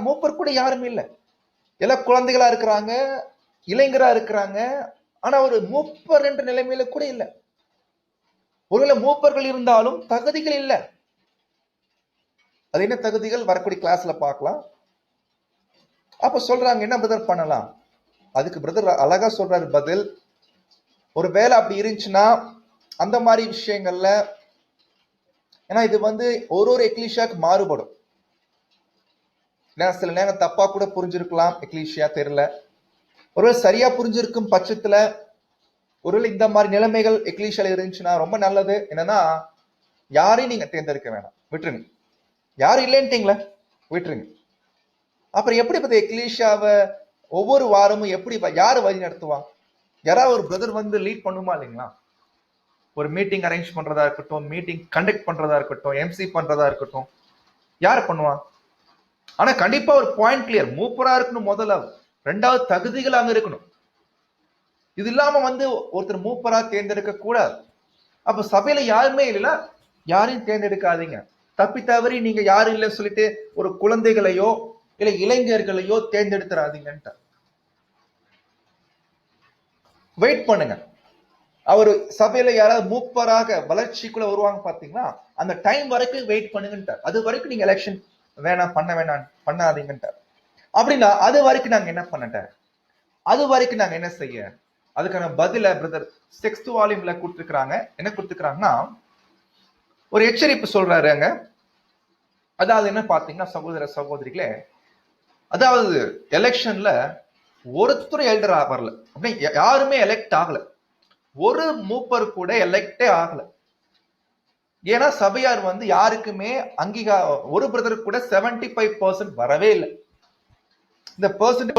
மூப்பர் கூட யாருமே இல்லை. எல்லாம் குழந்தைகளா இருக்கிறாங்க, இளைஞரா இருக்கிறாங்க. ஆனா ஒரு மூப்பர் என்ற நிலைமையில கூட இல்லை. ஒருவேளை மூப்பர்கள் இருந்தாலும் தகுதிகள் இல்லை. அது என்ன தகுதிகள் வரக்கூடிய கிளாஸ்ல பார்க்கலாம். அப்ப சொல்றாங்க என்ன பிரதர் பண்ணலாம்? அதுக்கு பிரதர் அழகா சொல்றாரு பதில். ஒரு வேலை அப்படி இருந்துச்சுன்னா அந்த மாதிரி விஷயங்கள்ல, ஏன்னா இது ஒரு எக்லீஷியாக்கு மாறுபடும். சில நேரம் தப்பா கூட புரிஞ்சிருக்கலாம், எக்லீஷியா தெரியல. ஒருவேளை சரியா புரிஞ்சிருக்கும் பட்சத்துல ஒருவேளை இந்த மாதிரி நிலைமைகள் எக்லீஷியால இருந்துச்சுன்னா ரொம்ப நல்லது. என்னன்னா, யாரையும் நீங்க தேர்ந்தெடுக்க வேணாம், விட்டுருங்க. யாரும் இல்லைன்ட்டீங்களா, விட்டுருங்க. அப்புறம் எப்படி பத்தி எக்லீஷியாவை ஒவ்வொரு வாரமும் எப்படி யாரு வழி நடத்துவா? யாராவது ஒரு பிரதர் லீட் பண்ணுமா இல்லைங்களா? ஒரு மீட்டிங் அரேஞ்ச் பண்றதா இருக்கட்டும், மீட்டிங் கண்டக்ட் பண்றதா இருக்கட்டும், எம்சி பண்றதா இருக்கட்டும், யாரு பண்ணுவா? ஆனா கண்டிப்பா ஒரு பாயிண்ட் கிளியர், மூப்பரா இருக்கணும் முதல்ல. ரெண்டாவது தகுதிகள் அங்க இருக்கணும். இது இல்லாம ஒருத்தர் மூப்பரா தேர்ந்தெடுக்க கூடாது. அப்ப சபையில யாருமே இல்லைன்னா யாரையும் தேர்ந்தெடுக்காதீங்க. தப்பி தவறி நீங்க யாரும் இல்லைன்னு சொல்லிட்டு ஒரு குழந்தைகளையோ இல்ல இளைஞர்களையோ தேர்ந்தெடுத்துறாதீங்கன்ட்டு. வெயிட் பண்ணுங்க. அவர் சபையில யாராவது மூப்பராக வளர்ச்சிக்குள்ள வருவாங்க பாத்தீங்களா, அந்த டைம் வரைக்கும் வெயிட் பண்ணுங்கன்ட்டார். அது வரைக்கும் நீங்க எலெக்ஷன் வேணாம் பண்ணாதீங்கன்ட்டார். அப்படின்னா அது வரைக்கும் நாங்க என்ன பண்ணட்டேன், அது வரைக்கும் நாங்க என்ன செய்ய? அதுக்கான பதில பிரதர் 6th வால்யூம்ல கொடுத்துருக்காங்க. என்ன கொடுத்துருக்காங்கன்னா, ஒரு எச்சரிப்பு சொல்றாரு அங்க. அதாவது என்ன பாத்தீங்கன்னா சகோதர சகோதரிகளே, அதாவது எலெக்ஷன்ல ஒருத்தர் எல்டர் வரல, அப்படி யாருமே எலெக்ட் ஆகல. ஒரு மூப்பர் கூட எலெக்டே ஆகல. ஏன்னா சபையார் யாருக்குமே ஒரு பிரதர் கூட 75% வரவே இல்லை. இந்த பெர்சன்ட்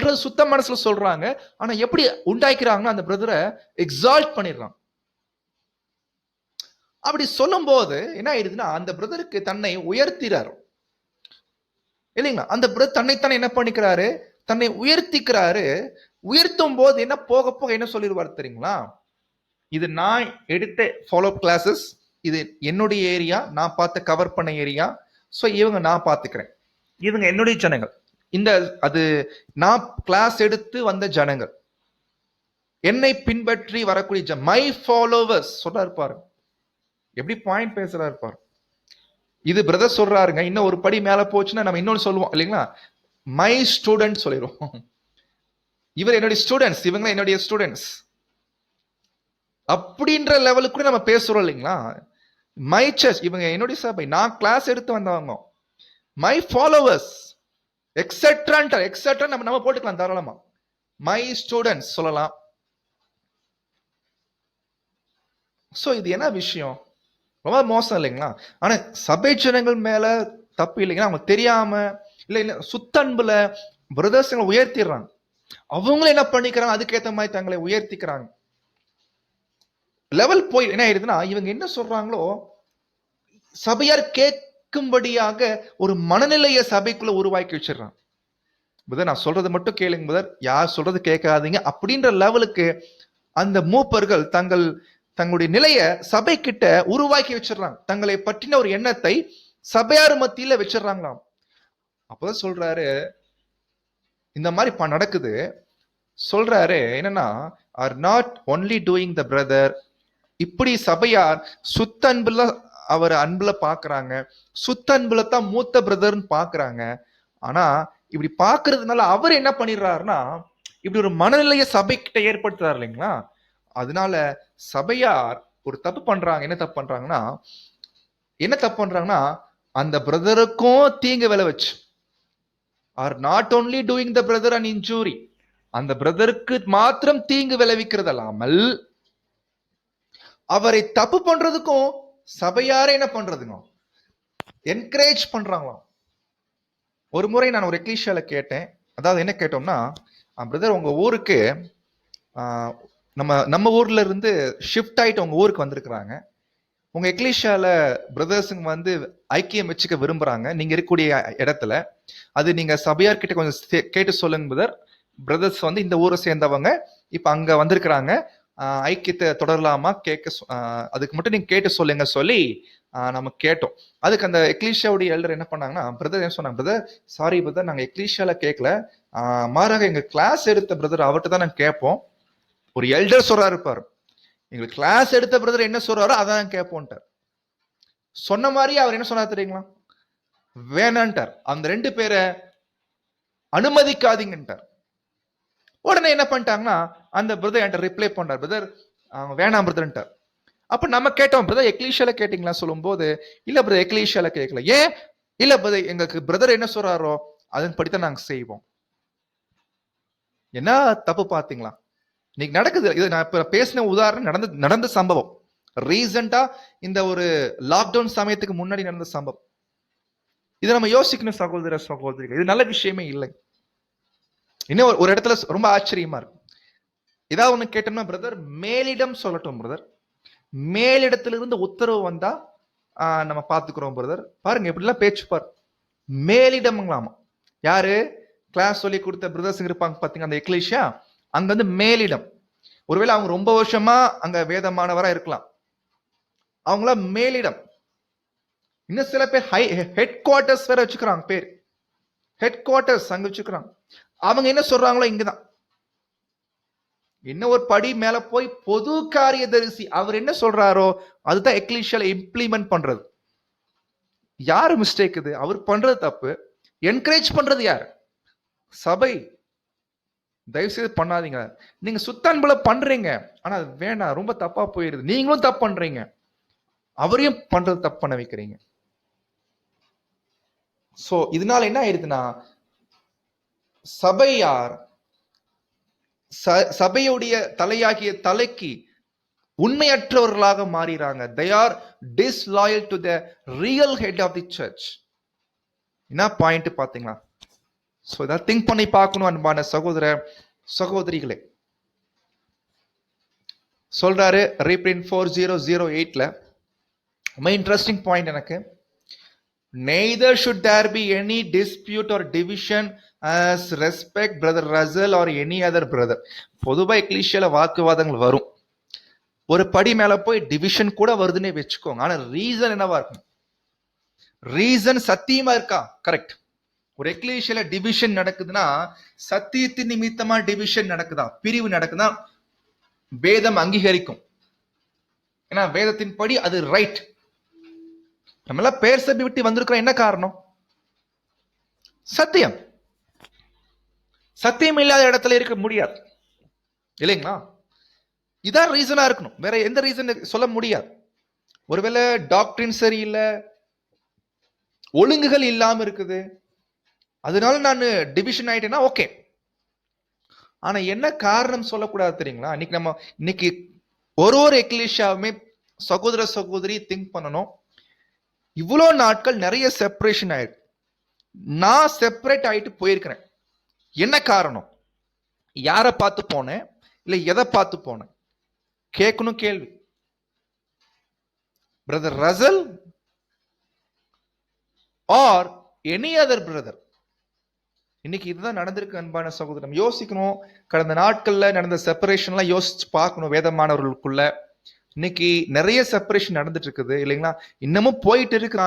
சொல்றது சுத்த மனசுல சொல்றாங்க. ஆனா எப்படி உண்டாக்கிறாங்கன்னா அந்த பிரதரை எக்ஸால்ட் பண்ணிடுறாங்க. அப்படி சொல்லும் போது என்ன ஆயிடுதுன்னா அந்த பிரதருக்கு தன்னை உயர்த்திறாரு இல்லைங்களா? அந்த பிரதர் தன்னைத்தானே என்ன பண்ணிக்கிறாரு, தன்னை உயர்த்திக்கிறாரு. உயர்த்தும் போது என்ன போக போக என்ன சொல்லிடுவார் தெரியுங்களா? இது நான் எடுத்த ஃபாலோ கிளாஸஸ், இது என்னுடைய ஏரியா, நான் பார்த்து கவர் பண்ண ஏரியா. ஸோ இவங்க நான் பார்த்துக்கிறேன், இவங்க என்னுடைய ஜனங்கள். இந்த அது நான் கிளாஸ் எடுத்து வந்த ஜனங்கள், என்னை பின்பற்றி வரக்கூடிய மை ஃபாலோவர்ஸ் சொல்றாரு பாருங்க. எப்படி பாயிண்ட் பேசுறாரு பாருங்க. இது பிரதர் சொல்றாருங்க. இன்னும் ஒரு படி மேல போச்சுன்னா நம்ம இன்னொன்னு சொல்லுவோம் இல்லைங்களா? மை ஸ்டூடெண்ட் சொல்லிடுவோம். இவர் என்னுடைய ஸ்டூடெண்ட்ஸ், இவங்க என்னுடைய ஸ்டூடெண்ட்ஸ் அப்படின்ற லெவலுக்கு கூட நம்ம பேசுறோம் இல்லைங்களா? மை சர்ச், இவங்க என்னுடைய சபை, நான் கிளாஸ் எடுத்து வந்தவங்க. மை ஃபாலோவர்ஸ் எக்ஸெட்ரா எக்ஸெட்ரா நம்ம போட்டுக்கலாம் தாராளமா. மை ஸ்டூடெண்ட்ஸ் சொல்லலாம். சோ இது என்ன விஷயம்? ரொம்ப மோசம் இல்லைங்களா? ஆனா சபை ஜனங்கள் மேல தப்பு இல்லைங்களா? அவங்க தெரியாம இல்ல சுத்தன்புல பிரதர்ஸ் உயர்த்திடுறாங்க. அவங்களும் என்ன பண்ணிக்கிறாங்க, அதுக்கேற்ற மாதிரி தங்களை உயர்த்திக்கிறாங்க. லெவல் போய் என்ன ஆயிடுதுன்னா இவங்க என்ன சொல்றாங்களோ சபையார் கேட்கும்படியாக ஒரு மனநிலையை சபைக்குள்ள உருவாக்கி வச்சிடறாங்க. புதர் நான் சொல்றது மட்டும் கேளுங்க புதர், யார் சொல்றது கேட்காதீங்க அப்படின்ற லெவலுக்கு அந்த மூப்பர்கள் தங்களுடைய நிலைய சபை கிட்ட உருவாக்கி வச்சிடறாங்க. தங்களை பற்றின ஒரு எண்ணத்தை சபையார் மத்தியில வச்சிடறாங்களாம். அப்பதான் சொல்றாரு இந்த மாதிரி நடக்குது. சொல்றாரு என்னன்னா, are not only doing the brother. இப்படி சபையார் சுத்த அன்புல அவர் அன்புல பாக்குறாங்க, சுத்த அன்புல தான் மூத்த பிரதர்னு பாக்குறாங்க. ஆனா இப்படி பாக்குறதுனால அவர் என்ன பண்ணிடுறாருன்னா இப்படி ஒரு மனநிலைய சபை கிட்ட ஏற்படுத்துறாரு இல்லைங்களா? அதனால சபையார் ஒரு தப்பு பண்றாங்க. என்ன தப்பு பண்றாங்கன்னா அந்த பிரதருக்கும் தீங்கு விளைவிச்சு, are not only doing the brother and injury, அந்த பிரதருக்கு மாத்திரம் தீங்கு விளைவிக்கிறது அல்லாமல் அவரை தப்பு பண்றதுக்கும் சபையாரே என்ன பண்றதுங்க என்கரேஜ் பண்றாங்களாம். ஒரு முறை நான் ஒரு எக்லீஷியால கேட்டேன். அதாவது என்ன கேட்டோம்னா, பிரதர் உங்க ஊருக்கு நம்ம ஊர்ல இருந்து ஷிஃப்ட் ஆயிட்டு உங்க ஊருக்கு வந்திருக்கிறாங்க. உங்க எக்லீஷியால பிரதர்ஸுங்க வந்து ஐக்கியம் வச்சுக்க விரும்புறாங்க நீங்க இருக்கக்கூடிய இடத்துல. அது நீங்க சபையார் கிட்ட கொஞ்சம் கேட்டு சொல்லுங்க பிரதர். பிரதர்ஸ் வந்து இந்த ஊரை சேர்ந்தவங்க இப்ப அங்க வந்திருக்கிறாங்க, ஐக்கியத்தை தொடரலாமா அதுக்கு மட்டும் நீங்க கேட்டு சொல்லுங்க சொல்லி நம்ம கேட்டோம். அதுக்கு அந்த எக்லீஷியாவுடைய எல்டர் என்ன பண்ணாங்கன்னா, பிரதர் என்ன சொன்னாங்க, பிரதர் சாரி பிரதர் நாங்க எக்லீஷியால கேட்கல, மாறாக எங்க கிளாஸ் எடுத்த பிரதர் அவர்கிட்ட தான் நாங்க கேட்போம். ஒரு எல்டர் சொல்றாரு இருப்பாரு, எங்களுக்கு கிளாஸ் எடுத்த பிரதர் என்ன சொல்றாரோ அதான் கேட்போன்ட்டார். சொன்ன மாதிரி அவர் என்ன சொன்னார் தெரியுங்களா? வேணான்ட்டார். அந்த 2 பேரை அனுமதிக்காதீங்கன்ட்டார். உடனே என்ன பண்ணிட்டாங்கன்னா அந்த பிரதர் என்கிட்ட ரிப்ளை பண்றார், பிரதர் வேணாம் பிரதர்ன்ட்டார். அப்ப நம்ம கேட்டோம், பிரதர் எக்லீஷியால கேட்டீங்களா சொல்லும் போது, இல்ல பிரதர் எக்லீஷியால கேட்கல. ஏன்? இல்ல பிரதர் எங்களுக்கு பிரதர் என்ன சொல்றாரோ அதன் படித்தான் நாங்க செய்வோம். என்ன தப்பு பாத்தீங்களா? இன்னைக்கு நடக்குது. இது நான் இப்ப பேசின உதாரணம் நடந்த சம்பவம். ரீசெண்டா இந்த ஒரு லாக்டவுன் சமயத்துக்கு முன்னாடி நடந்த சம்பவம். இதை நம்ம யோசிக்கணும் சகோதரிகள். இது நல்ல விஷயமே இல்லை. இன்னும் ஒரு இடத்துல ரொம்ப ஆச்சரியமா இருக்கு. ஏதாவது ஒண்ணு கேட்டோம்னா, பிரதர் மேலிடம் சொல்லட்டும் பிரதர், மேலிடத்திலிருந்து உத்தரவு வந்தா நம்ம பாத்துக்கிறோம் பிரதர். பாருங்க எப்படிலாம் பேச்சு பாரு. மேலிடம்ங்களாமா. யாரு கிளாஸ் சொல்லி கொடுத்த பிரதர்ஸ் இருப்பாங்க பாத்தீங்க, அந்த எக்லீஷியா, அங்க வந்து மேலிடம். ஒருவேளை அவங்க ரொம்ப வருஷமா அங்க வேதமானவரா இருக்கலாம், அவங்கள மேலிடம். இன்னும் சில பேர் ஹெட் குவார்டர்ஸ் வேற வச்சுக்கிறாங்க, பேர் ஹெட் குவார்டர்ஸ் அங்க வச்சுக்கிறாங்க. அவங்க என்ன சொல்றாங்களோ இங்கதான். இன்னும் ஒரு படி மேல போய் பொது காரியதரிசி அவர் என்ன சொல்றாரோ அதுதான் எக்லீஷியால இம்ப்ளிமெண்ட் பண்றது. யாரு மிஸ்டேக்? இது அவர் பண்றது தப்பு. என்கரேஜ் பண்றது யார்? சபை. தயவு செய்து பண்ணாதீங்க. நீங்க சுத்தன்புல பண்றீங்க, ஆனா வேணாம், ரொம்ப தப்பா போயிருது. நீங்களும் தப்பு பண்றீங்க, அவரையும் பண்றது தப்பு பண்ண வைக்கிறீங்க. சோ இதனால என்ன ஆயிடுதுன்னா, சபையார் சபையுடைய தலையாகிய தலைக்கு உண்மையற்றவர்களாக மாறிறாங்க. they are disloyal to the real head of the church. என்ன பாயிண்ட் பாத்தீங்களா? ஸோ இதை திங்க் பண்ணி பார்க்கணும் அன்பான சகோதர சகோதரிகளே. சொல்றாரு ரீப்ரிண்ட் 4008ல ரொம்ப இன்ட்ரெஸ்டிங் பாயிண்ட் எனக்கு. Neither should there be any dispute or division as respect brother Russell or any other brother. பொதுவா எக்லீஷியால வாக்குவாதங்கள் வரும். ஒரு படி மேல போய் டிவிஷன் கூட வருதுன்னே வச்சுக்கோங்க. ஆனா ரீசன் என்னவா இருக்கும்? ரீசன் சத்தியமா இருக்கா? கரெக்ட். ஒரு எக்லீஷியால டிவிஷன் நடக்குதுன்னா சத்தியத்தின் நிமித்தமா டிவிஷன் நடக்குதா, பிரிவு நடக்குதா, வேதம் அங்கீகரிக்கும். ஏன்னா வேதத்தின் படி அது ரைட். நம்மளாம் பேர் சபை விட்டு வந்திருக்கிறோம், என்ன காரணம்? சத்தியம். சத்தியம் இல்லாத இடத்துல இருக்க முடியாது இல்லைங்களா? இதான் ரீசனா இருக்கணும், வேற எந்த ரீசன் சொல்ல முடியாது. ஒருவேளை டாக்டரின் சரியில்லை, ஒழுங்குகள் இல்லாம இருக்குது, அதனால நான் டிவிஷன் ஆயிட்டேன்னா ஓகே. ஆனா என்ன காரணம் சொல்லக்கூடாது தெரியுங்களா? இன்னைக்கு ஒரு எக்லீஷியாவுமே சகோதர சகோதரி திங்க் பண்ணணும். இவ்வளோ நாட்கள் நிறைய செப்பரேஷன் ஆயிருக்கு. நான் செப்பரேட் ஆயிட்டு போயிருக்கிறேன். என்ன காரணம்? யாரை பார்த்து போனேன், இல்லை எதை பார்த்து போனேன்? கேட்கணும் கேள்வி. Brother Russell or any other brother? இன்னைக்கு இதுதான் நடந்திருக்கு அன்பான சகோதரம். யோசிக்கணும். கடந்த நாட்கள்ல நடந்த செப்பரேஷன்லாம் யோசிச்சு பார்க்கணும் வேதமானவர்களுக்குள்ள. இன்னைக்கு நிறைய செப்பரேஷன் நடந்துட்டு இருக்குது இல்லைங்களா? இன்னமும் போயிட்டு இருக்கு.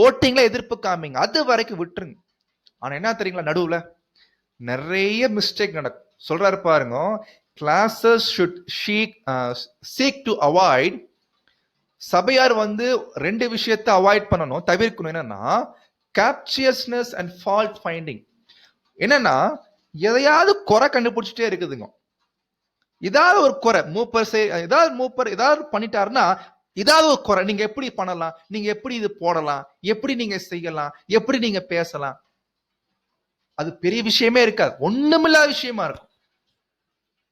ஓட்டிங்ல எதிர்ப்பு காமிங்க, அது வரைக்கும் விட்டுருங்க. ஆனா என்ன தெரியுங்களா, நடுவுல நிறைய மிஸ்டேக் நடக்கும். சொல்றாரு பாருங்க, classes should seek to avoid. சபையார் ரெண்டு விஷயத்தை அவாய்ட் பண்ணணும், தவிர்க்கணும். என்னன்னா கேப்சியஸ்னஸ் அண்ட் ஃபால்ட் ஃபைண்டிங். என்னன்னா எதையாவது குறை கண்டுபிடிச்சிட்டே இருக்குதுங்க. ஏதாவது ஒரு குறை மூப்பர் ஏதாவது பண்ணிட்டாருன்னா ஏதாவது ஒரு குறை, நீங்க எப்படி பண்ணலாம், நீங்க எப்படி இது போடலாம், எப்படி நீங்க செய்யலாம், எப்படி நீங்க பேசலாம். அது பெரிய விஷயமே இருக்காது, ஒண்ணுமில்லாத விஷயமா இருக்கும்.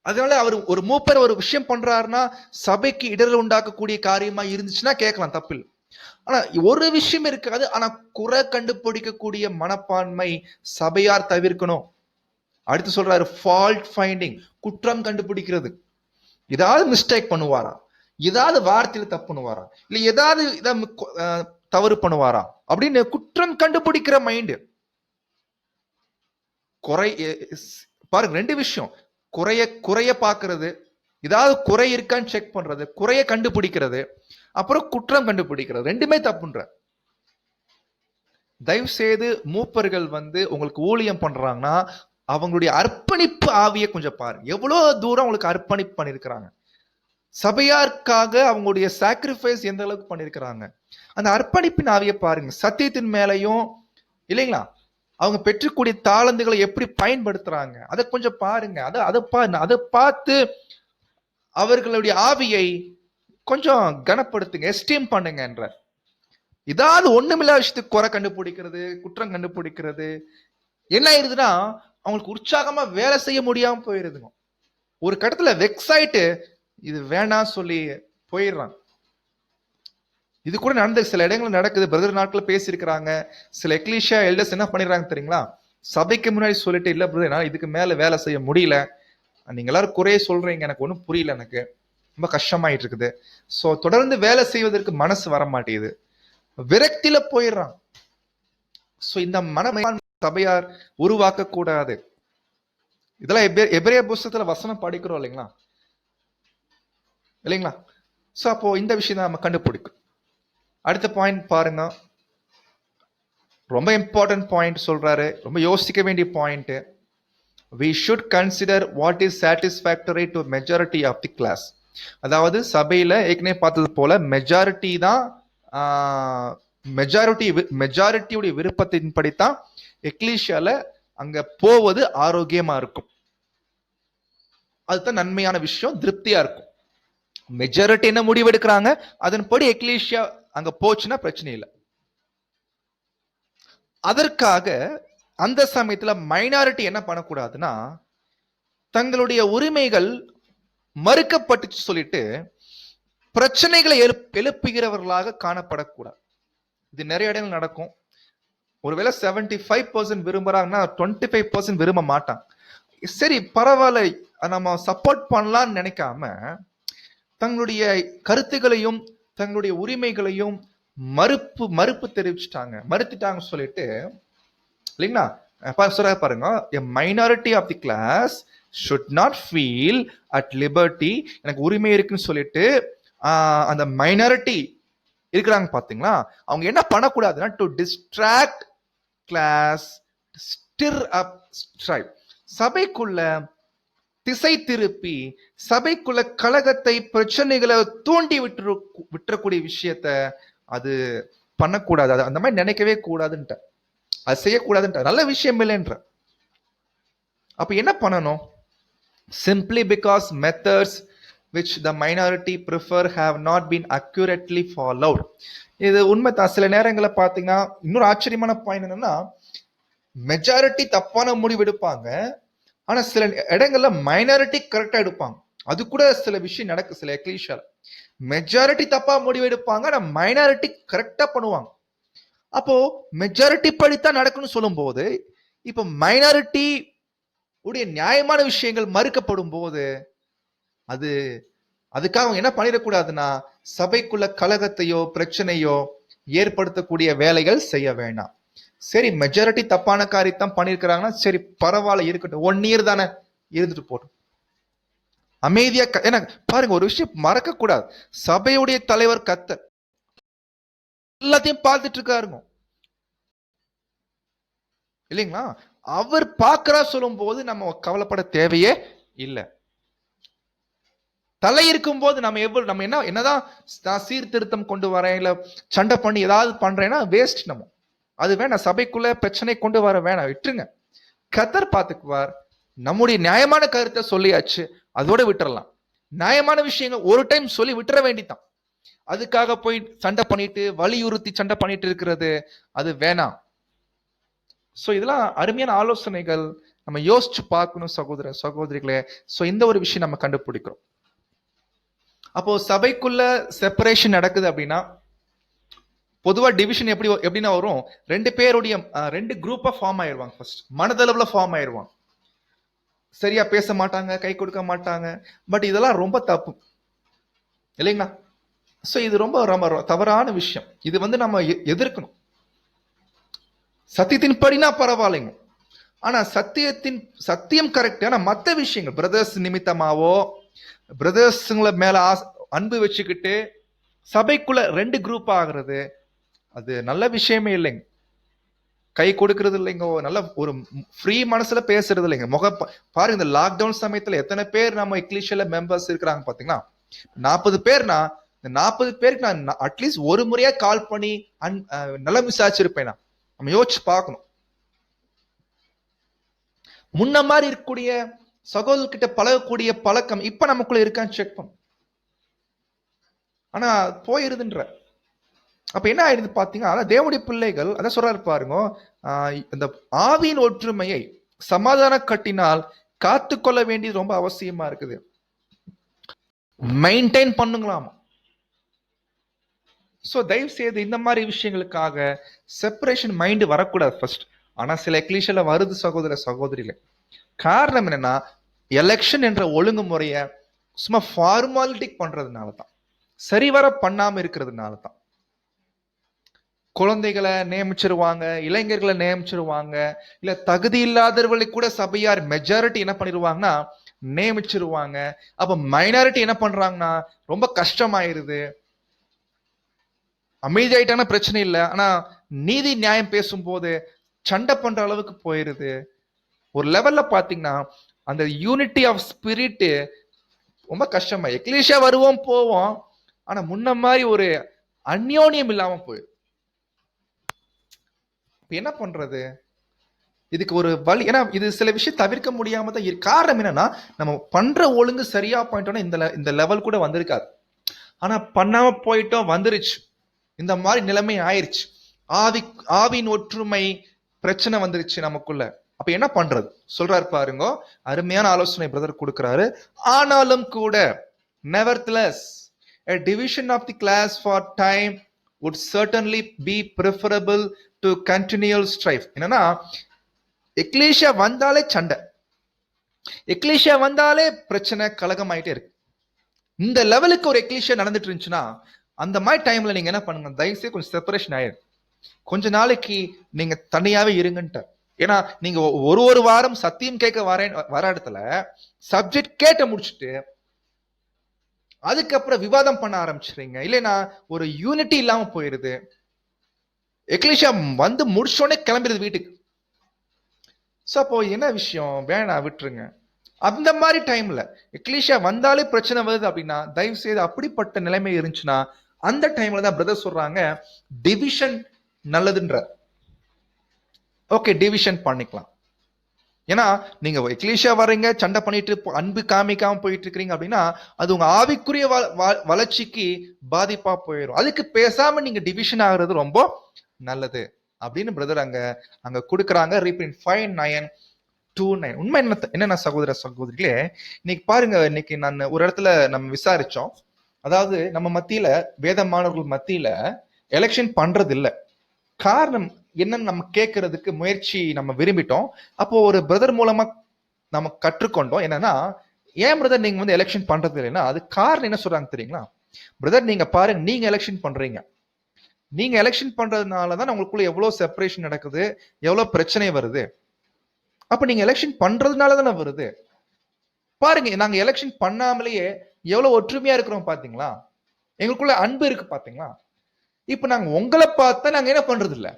அதனால அவர் ஒரு மூப்பர் ஒரு விஷயம் பண்றாருன்னா சபைக்கு இடர்கள் உண்டாக்கக்கூடிய காரியமா இருந்துச்சுன்னா கேட்கலாம், தப்பில்லை. ஆனா ஒரு விஷயம் இருக்காது, ஆனா குறை கண்டுபிடிக்கக்கூடிய மனப்பான்மை சபையார் தவிர்க்கணும். அடுத்து சொல்றாரு ஃபால்ட் ஃபைண்டிங், குற்றம் கண்டுபிடிக்கிறது. ஏதாவது மிஸ்டேக் பண்ணுவாரா, ஏதாவது வார்த்தையில தப்பு பண்ணுவாரா, இல்ல ஏதாவது தவறு பண்ணுவாரா அப்படின்னு குற்றம் கண்டுபிடிக்கிற மைண்டு. குறை பாருங்க, ரெண்டு விஷயம், குறைய பாக்குறது, ஏதாவது குறை இருக்கான்னு செக் பண்றது, குறைய கண்டுபிடிக்கிறது, அப்புறம் குற்றம் கண்டுபிடிக்கிறது, ரெண்டுமே தப்புன்ற. தயவு செய்து மூப்பர்கள் உங்களுக்கு ஊழியம் பண்றாங்கன்னா அவங்களுடைய அர்ப்பணிப்பு ஆவியை கொஞ்சம் பாருங்க. எவ்வளவு தூரம் உங்களுக்கு அர்ப்பணிப்பு பண்ணிருக்கிறாங்க, சபையாருக்காக அவங்களுடைய சாக்ரிஃபைஸ் எந்த அளவுக்கு பண்ணிருக்கிறாங்க. அந்த அர்ப்பணிப்பின் ஆவியை பாருங்க. சத்தியத்தின் மேலையும் இல்லைங்களா, அவங்க பெற்றுக்கூடிய தாளந்துகளை எப்படி பயன்படுத்துறாங்க, அதை கொஞ்சம் பாருங்க. அதை பார்த்து அவர்களுடைய ஆவியை கொஞ்சம் கனப்படுத்துங்க, எஸ்டீம் பண்ணுங்க என்ற. ஏதாவது ஒண்ணுமில்லா விஷயத்துக்கு குறை கண்டுபிடிக்கிறது, குற்றம் கண்டுபிடிக்கிறது என்ன ஆயிருதுன்னா அவங்களுக்கு உற்சாகமா வேலை செய்ய முடியாம போயிருதுங்க. ஒரு கட்டத்துல வெக்ஸ் ஆயிட்டு இது வேணாம் சொல்லி போயிடுறாங்க. இது கூட நடந்த சில இடங்கள் நடக்குது. பிரதர் நாட்கள் பேசியிருக்கிறாங்க. சில எக்லீஷியா எல்டர்ஸ் என்ன பண்ணிடுறாங்க தெரியுங்களா, சபைக்கு முன்னாடி சொல்லிட்டு, இல்ல பிரதர் என்னால இதுக்கு மேல வேலை செய்ய முடியல, நீங்க எல்லாரும் குறைய சொல்றீங்க, எனக்கு ஒன்றும் புரியல, எனக்கு ரொம்ப கஷ்டமாயிட்டு இருக்குது, சோ தொடர்ந்து வேலை செய்வதற்கு மனசு வர மாட்டேங்குது, விரக்தியில போயிடுறான். சோ இந்த மனமே சபையார் உருவாக்க கூடாது. இதெல்லாம் எபிரேய புஸ்தகத்துல வசனம் படிக்கிறோம் இல்லைங்களா இல்லைங்களா. சோ அப்போ இந்த விஷயம் தான் நம்ம கண்டுபிடிக்கும். அடுத்த பாயிண்ட் பாருங்க, ரொம்ப இம்பார்ட்டன்ட் பாயிண்ட் சொல்றாரு, ரொம்ப யோசிக்க வேண்டிய point. we should consider what is satisfactory to majority of the class. அதாவது சபையில ஏற்கனவே பார்த்தது போல மெஜாரிட்டி தான், மெஜாரிட்டியுடைய விருப்பத்தின்படி தான் எக்லீஷியால அங்க போவது ஆரோக்கியமா இருக்கும். அதுதான் நன்மையான விஷயம், திருப்தியா இருக்கும். மெஜாரிட்டி என்ன முடிவு எடுக்கிறாங்க அதன்படி எக்லீஷியா அங்க போச்சுன்னா பிரச்சனை இல்லை. அதற்காக அந்த சமயத்துல மைனாரிட்டி என்ன பண்ணக்கூடாதுன்னா, தங்களுடைய உரிமைகள் மறுக்கப்பட்டு சொல்லிட்டு பிரச்சனைகளை எழுப்புகிறவர்களாக காணப்படக்கூடாது. இது நிறைய இடங்கள் நடக்கும். ஒருவேளை 75% விரும்புறாங்கன்னா 25% விரும்ப மாட்டாங்க. சரி பரவாயில்ல, நம்ம சப்போர்ட் பண்ணலாம்னு நினைக்காம தங்களுடைய கருத்துகளையும் தங்களுடைய உரிமைகளையும் மறுப்பு மறுத்துட்டாங்க சொல்லிட்டு இல்லைங்களா. பாருங்க, a minority of the class should not feel at liberty. எனக்கு உரிமை இருக்குன்னு சொல்லிட்டு அந்த மைனாரிட்டி இருக்கிறாங்க பாத்தீங்களா, அவங்க என்ன பண்ணக்கூடாதுன்னா to distract class, stir up strife, சபைக்குள்ள திசை திருப்பி சபைக்குள்ள கலகத்தை பிரச்சனைகளை தூண்டி விட்டுறக்கூடிய விஷயத்த அது பண்ணக்கூடாது. அது அந்த மாதிரி நினைக்கவே கூடாதுன்ற, அது செய்யக்கூடாதுன்ற, நல்ல விஷயம் இல்லைன்ற. அப்ப என்ன பண்ணணும்? Simply because methods which the minority prefer have not been accurately followed. இது உண்மைதான். சில நேரங்களில் பார்த்தீங்கன்னா இன்னொரு ஆச்சரியமான பாயிண்ட் என்னன்னா, மெஜாரிட்டி தப்பான முடிவு எடுப்பாங்க, ஆனா சில இடங்கள்ல மைனாரிட்டி கரெக்டா எடுப்பாங்க. அது கூட சில விஷயம் நடக்கு. சில எக்லீஷியால மெஜாரிட்டி தப்பா முடிவு எடுப்பாங்க, ஆனா மைனாரிட்டி கரெக்டா பண்ணுவாங்க. அப்போ மெஜாரிட்டி படித்தான் நடக்கும்னு சொல்லும் போது, இப்ப மைனாரிட்டி உடைய நியாயமான விஷயங்கள் மறுக்கப்படும் போது அதுக்காக அவங்க என்ன பண்ணிடக்கூடாதுன்னா சபைக்குள்ள கலகத்தையோ பிரச்சனையோ ஏற்படுத்தக்கூடிய வேலைகள் செய்ய வேண்டாம். சரி மெஜாரிட்டி தப்பான காரியத்தான் பண்ணிருக்கிறாங்கன்னா சரி பரவாயில்ல, இருக்கட்டும், 1 year தானே, இருந்துட்டு போட்டோம், அமைதியா. ஏன்னா பாருங்க, ஒரு விஷயம் மறக்க கூடாது, சபையுடைய தலைவர் கர்த்தர் எல்லாத்தையும் பார்த்துட்டு இருக்காருங்க இல்லைங்களா. அவர் பார்க்கிறா சொல்லும் போது நம்ம கவலைப்பட தேவையே இல்லை. தலை இருக்கும் போது நம்ம என்னதான் சீர்திருத்தம் கொண்டு வரேன் இல்ல சண்டை பண்ணி ஏதாவது பண்றேன்னா வேஸ்ட். நம்ம அது வேணாம், சபைக்குள்ள பிரச்சனை கொண்டு வர வேணாம், விட்டுருங்க. கர்த்தர் பார்த்துக்குவார். நம்முடைய நியாயமான கருத்தை சொல்லியாச்சு, அதோட விட்டுறலாம். நியாயமான விஷயங்கள் ஒரு டைம் சொல்லி விட்டுற வேண்டித்தான். அதுக்காக போய் சண்டை பண்ணிட்டு வலியுறுத்தி சண்டை பண்ணிட்டு இருக்கிறது அது வேணாம். சோ இதெல்லாம் அருமையான ஆலோசனைகள், நம்ம யோசிச்சு பார்க்கணும் சகோதர சகோதரிகளே. சோ இந்த ஒரு விஷயம் நம்ம கண்டுபிடிக்கிறோம். அப்போ சபைக்குள்ள செப்பரேஷன் நடக்குது அப்படின்னா பொதுவா டிவிஷன் எப்படின்னா வரும், 2 பேருடைய 2 குரூப்பா ஃபார்ம் ஆயிடுவாங்க. ஃபர்ஸ்ட் மனதளவுல ஃபார்ம் ஆயிடுவாங்க, சரியா பேச மாட்டாங்க, கை கொடுக்க மாட்டாங்க. பட் இதெல்லாம் ரொம்ப தப்பு இல்லைங்களா. சோ இது ரொம்ப ரொம்ப தவறான விஷயம். இது நம்ம எதிர்க்கணும். சத்தியத்தின் படினா பரவாயில்லைங்க, ஆனா சத்தியம் கரெக்ட். ஆனா மற்ற விஷயங்கள் பிரதர்ஸ் நிமித்தமாவோ பிரதர்ஸுங்களை மேல அன்பு வச்சுக்கிட்டு சபைக்குள்ள 2 குரூப் ஆகிறது அது நல்ல விஷயமே இல்லைங்க. கை கொடுக்கறது இல்லைங்க, நல்ல ஒரு ஃப்ரீ மனசுல பேசுறது இல்லைங்க. பாருங்க, இந்த லாக்டவுன் சமயத்துல எத்தனை பேர் நம்ம எக்லீஷியல மெம்பர்ஸ் இருக்கிறாங்க பாத்தீங்கன்னா, 40 பேர்னா இந்த 40 பேருக்கு நான் அட்லீஸ்ட் ஒரு முறையா கால் பண்ணி நலம் விசாரிச்சிருப்பேன். நம்ம யோசிச்சு பார்க்கணும். முன்ன மாதிரி இருக்கக்கூடிய சகோதரர்கிட்ட பழகக்கூடிய பழக்கம் இப்ப நமக்குள்ள இருக்கான்னு செக் பண்ணும். ஆனா போயிருதுன்ற. அப்ப என்ன ஆயிடுது பாத்தீங்கன்னா, அதான் தேவனுடைய பிள்ளைகள் அதான் சொல்றாரு பாருங்க, இந்த ஆவியின் ஒற்றுமையை சமாதான கட்டினால் காத்துக்கொள்ள வேண்டியது ரொம்ப அவசியமா இருக்குது. மெயின்டைன் பண்ணுங்களாமா. சோ தயவு செய்து இந்த மாதிரி விஷயங்களுக்காக செப்பரேஷன் மைண்ட் வரக்கூடாது ஃபர்ஸ்ட். ஆனா சில எக்லீஷியால வருது சகோதர சகோதரிகளே. காரணம் என்னன்னா, எலெக்ஷன் என்ற ஒழுங்குமுறைய சும்மா ஃபார்மாலிட்டிக் பண்றதுனால தான், சரிவர பண்ணாம இருக்கிறதுனால தான். குழந்தைகளை நியமிச்சிருவாங்க, இளைஞர்களை நியமிச்சிருவாங்க, இல்ல தகுதி இல்லாதவர்களை கூட சபையார் மெஜாரிட்டி என்ன பண்ணிடுவாங்கன்னா நியமிச்சிருவாங்க. அப்ப மைனாரிட்டி என்ன பண்றாங்கன்னா ரொம்ப கஷ்டமாயிருது. அமைதியாயிட்டான பிரச்சனை இல்லை, ஆனா நீதி நியாயம் பேசும்போது சண்டை பண்ற அளவுக்கு போயிருது. ஒரு லெவல்ல பாத்தீங்கன்னா அந்த யூனிட்டி ஆஃப் ஸ்பிரிட் ரொம்ப கஷ்டமா. எக்லீஷியா வருவோம் போவோம், ஆனா முன்ன மாதிரி ஒரு அந்யோன்யம் இல்லாம போயிடும். என்ன பண்றது? இதுக்கு ஒரு வழி, ஏன்னா இது சில விஷயம் தவிர்க்க முடியாம தான் இருக்கு. காரணம் என்னன்னா, நம்ம பண்ற ஒழுங்கு சரியா போயிட்டோம்னா இந்த லெவல் கூட வந்திருக்காது. ஆனா பண்ணாம போயிட்டோம், வந்துருச்சு, இந்த மாதிரி நிலைமை ஆயிருச்சு. ஆவின் ஒற்றுமை பிரச்சனை வந்துருச்சு நமக்குள்ள. அப்ப என்ன பண்றது சொல்றாரு பாருங்க, அருமையான ஆலோசனை பிரதர் கொடுக்கிறாரு. ஆனாலும் கூட nevertheless a division of the class for time would certainly be preferable to continual strife. என்னன்னா, எக்லீஷியா வந்தாலே சண்டை, எக்லீஷியா வந்தாலே பிரச்சனை, கலகம் ஆயிட்டே இருக்கு. இந்த லெவலுக்கு ஒரு எக்லீஷியா நடந்துட்டு இருந்துச்சுன்னா அந்த மாதிரி டைம்ல நீங்க என்ன பண்ணுங்க, தயவுசெய்து கொஞ்சம் செப்பரேஷன் ஆயிடும். கொஞ்ச நாளைக்கு நீங்க தனியாவே இருங்கன்ட்டு. ஏன்னா நீங்க ஒரு வாரம் சத்தியம் கேட்க வர இடத்துல சப்ஜெக்ட் கேட்ட முடிச்சுட்டு அதுக்கப்புறம் விவாதம் பண்ண ஆரம்பிச்சுறீங்க, இல்லைன்னா ஒரு யூனிட்டி இல்லாம போயிருது. எக்லீஷியா வந்து முடிச்சோடனே கிளம்பிடுது வீட்டுக்கு. ஸோ அப்போ என்ன விஷயம், வேணாம் விட்டுருங்க. அந்த மாதிரி டைம்ல எக்லீஷியா வந்தாலே பிரச்சனை வருது அப்படின்னா தயவு செய்து அப்படிப்பட்ட நிலைமை இருந்துச்சுன்னா அந்த டைம்ல தான் பிரதர் சொல்றாங்க டிவிஷன் நல்லதுன்ற. ஓகே, டிவிஷன் பண்ணிக்கலாம். ஏன்னா நீங்க எக்லீஷியா வர்றீங்க, சண்டை பண்ணிட்டு அன்பு காமிக்காம போயிட்டு இருக்கிறீங்க அப்படின்னா அது உங்க ஆவிக்குரிய வளர்ச்சிக்கு பாதிப்பா போயிடும். அதுக்கு பேசாம நீங்க டிவிஷன் ஆகுறது ரொம்ப நல்லது அப்படின்னு பிரதர் அங்க கொடுக்குறாங்க. ரீப்ரிண்ட் 5:9-29. உண்மை என்னென்ன சகோதர சகோதரிகளே, இன்னைக்கு பாருங்க, இன்னைக்கு நான் ஒரு இடத்துல நம்ம விசாரிச்சோம். அதாவது நம்ம மத்தியில வேத மாணவர்கள் மத்தியில எலெக்ஷன் பண்றது இல்லை. காரணம் என்னன்னு நம்ம கேட்கறதுக்கு முயற்சி நம்ம விரும்பிட்டோம். அப்போ ஒரு பிரதர் மூலமா நம்ம கற்றுக்கொண்டோம் என்னன்னா, ஏன் பிரதர் நீங்க வந்து எலெக்ஷன் பண்றது இல்லைன்னா அது காரணம் என்ன சொல்றாங்க தெரியுங்களா? பிரதர் நீங்க பாருங்க, நீங்க எலெக்ஷன் பண்றீங்க, நீங்க எலெக்ஷன் பண்றதுனாலதான் உங்களுக்குள்ள எவ்வளவு செப்பரேஷன் நடக்குது, எவ்வளவு பிரச்சனை வருது. அப்ப நீங்க எலெக்ஷன் பண்றதுனால தானே வருது. பாருங்க, நாங்க எலெக்ஷன் பண்ணாமலேயே எவ்வளவு ஒற்றுமையா இருக்கிறோம் பாத்தீங்களா, எங்களுக்குள்ள அன்பு இருக்கு பாத்தீங்களா. இப்ப நாங்க உங்களை பார்த்தா நாங்க என்ன பண்றது இல்ல,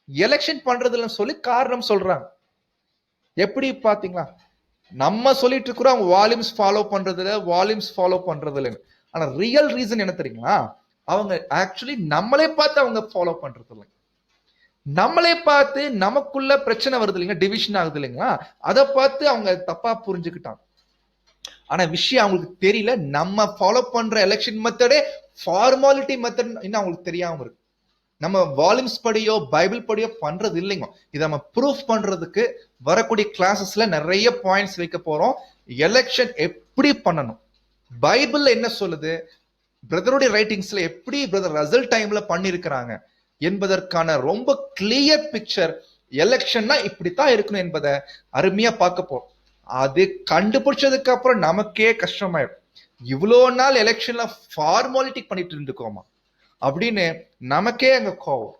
எலெக்ஷன் பண்றது இல்லைன்னு சொல்லி காரணம் சொல்றாங்க. எப்படி பாத்தீங்களா? நம்ம சொல்லிட்டு இருக்கிறோம் அவங்க வால்யூம்ஸ் ஃபாலோ பண்றது இல்ல, வால்யூம்ஸ் ஃபாலோ பண்றது இல்லைன்னு. ஆனா ரியல் ரீசன் என்ன தெரியுங்களா? அவங்க ஆக்சுவலி நம்மளே பார்த்து அவங்க ஃபாலோ பண்றது இல்லை. நம்மளே பார்த்து நமக்குள்ள பிரச்சனை வருது இல்லைங்க, டிவிஷன் ஆகுது இல்லைங்களா, அதை பார்த்து அவங்க தப்பா புரிஞ்சுக்கிட்டாங்க. ஆனா விஷயம் அவங்களுக்கு தெரியல, நம்ம ஃபாலோ பண்ற எலெக்ஷன் மெத்தடே ஃபார்மாலிட்டி மெத்தட் இன்னும் அவங்களுக்கு தெரியாம இருக்கு. நம்ம வால்யூம்ஸ் படியோ பைபிள் படியோ பண்றது இல்லைங்க. இதை நம்ம ப்ரூஃப் பண்றதுக்கு வரக்கூடிய கிளாஸஸ்ல நிறைய பாயிண்ட்ஸ் வைக்க போறோம். எலெக்ஷன் எப்படி பண்ணணும், பைபிள்ல என்ன சொல்லுது, பிரதருடைய ரைட்டிங்ஸ்ல எப்படி பிரதர் ரிசல்ட் டைம்ல பண்ணிருக்கிறாங்க என்பதற்கான ரொம்ப கிளியர் பிக்சர். எலெக்ஷன்னா இப்படித்தான் இருக்கணும் என்பதை அருமையா பார்க்க போறோம். அது கண்டுபிடிச்சதுக்கு அப்புறம் நமக்கே கஷ்டமாயிடும், இவ்வளோ நாள் எலெக்ஷன்ல ஃபார்மாலிட்டி பண்ணிட்டு இருந்துக்கோமா அப்படின்னு நமக்கே அங்க கோவம்.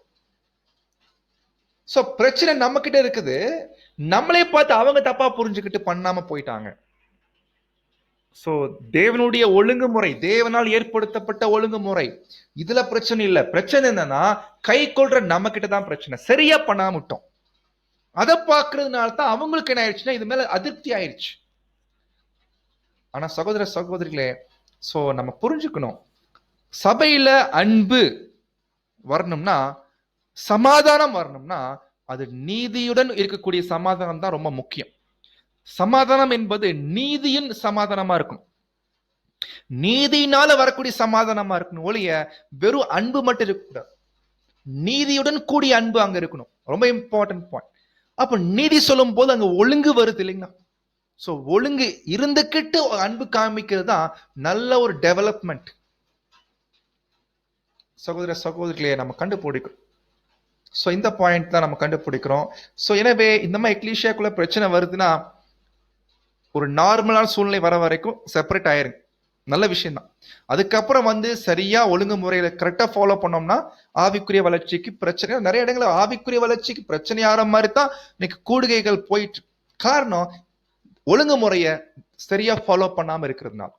சோ பிரச்சனை நம்ம கிட்ட இருக்குது, நம்மளே பார்த்து அவங்க தப்பா புரிஞ்சுக்கிட்டு பண்ணாம போயிட்டாங்க. சோ தேவனுடைய ஒழுங்குமுறை, தேவனால் ஏற்படுத்தப்பட்ட ஒழுங்குமுறை, இதுல பிரச்சனை இல்ல. பிரச்சனை என்னன்னா கை கொள்ற நம்ம கிட்ட தான் பிரச்சனை, சரியா பண்ணாம விட்டோம். அதை பார்க்கறதுனால தான் அவங்களுக்கு என்ன ஆயிடுச்சுன்னா இது மேல அதிருப்தி ஆயிடுச்சு. ஆனா சகோதர சகோதரிகளே, சோ நம்ம புரிஞ்சுக்கணும், சபையில அன்பு வரணும்னா, சமாதானம் வரணும்னா அது நீதியுடன் இருக்கக்கூடிய சமாதானம் தான் ரொம்ப முக்கியம். சமாதானம் என்பது நீதியின் சமாதானமா இருக்கணும், நீதியினால வரக்கூடிய சமாதானமா இருக்கணும் ஒழிய வெறும் அன்பு மட்டும் இருக்கக்கூடாது. நீதியுடன் கூடிய அன்பு அங்க இருக்கணும். ரொம்ப இம்பார்ட்டன்ட் பாயிண்ட். அப்ப நீதி சொல்லும் போது அங்க ஒழுங்கு வருது இல்லைங்களா? சோ ஒழுங்கு இருந்துகிட்டு அன்பு காமிக்கிறது தான் நல்ல ஒரு டெவலப்மெண்ட். சகோதர சகோதரிகளே நம்ம கண்டுபிடிக்கிறோம். ஸோ இந்த பாயிண்ட் தான் நம்ம கண்டுபிடிக்கிறோம். ஸோ எனவே இந்த மாதிரி எக்லீஷியாக்குள்ள பிரச்சனை வருதுன்னா ஒரு நார்மலான சூழ்நிலை வர வரைக்கும் செப்பரேட் ஆயிருங்க, நல்ல விஷயம் தான். அதுக்கப்புறம் சரியா ஒழுங்குமுறையில கரெக்டா ஃபாலோ பண்ணோம்னா ஆவிக்குரிய வளர்ச்சிக்கு பிரச்சனை. நிறைய இடங்களில் ஆவிக்குரிய வளர்ச்சிக்கு பிரச்சனை ஆகிற மாதிரி தான் இன்னைக்கு கூடுகைகள் போயிட்டு. காரணம் ஒழுங்குமுறைய சரியா ஃபாலோ பண்ணாம இருக்கிறதுனால.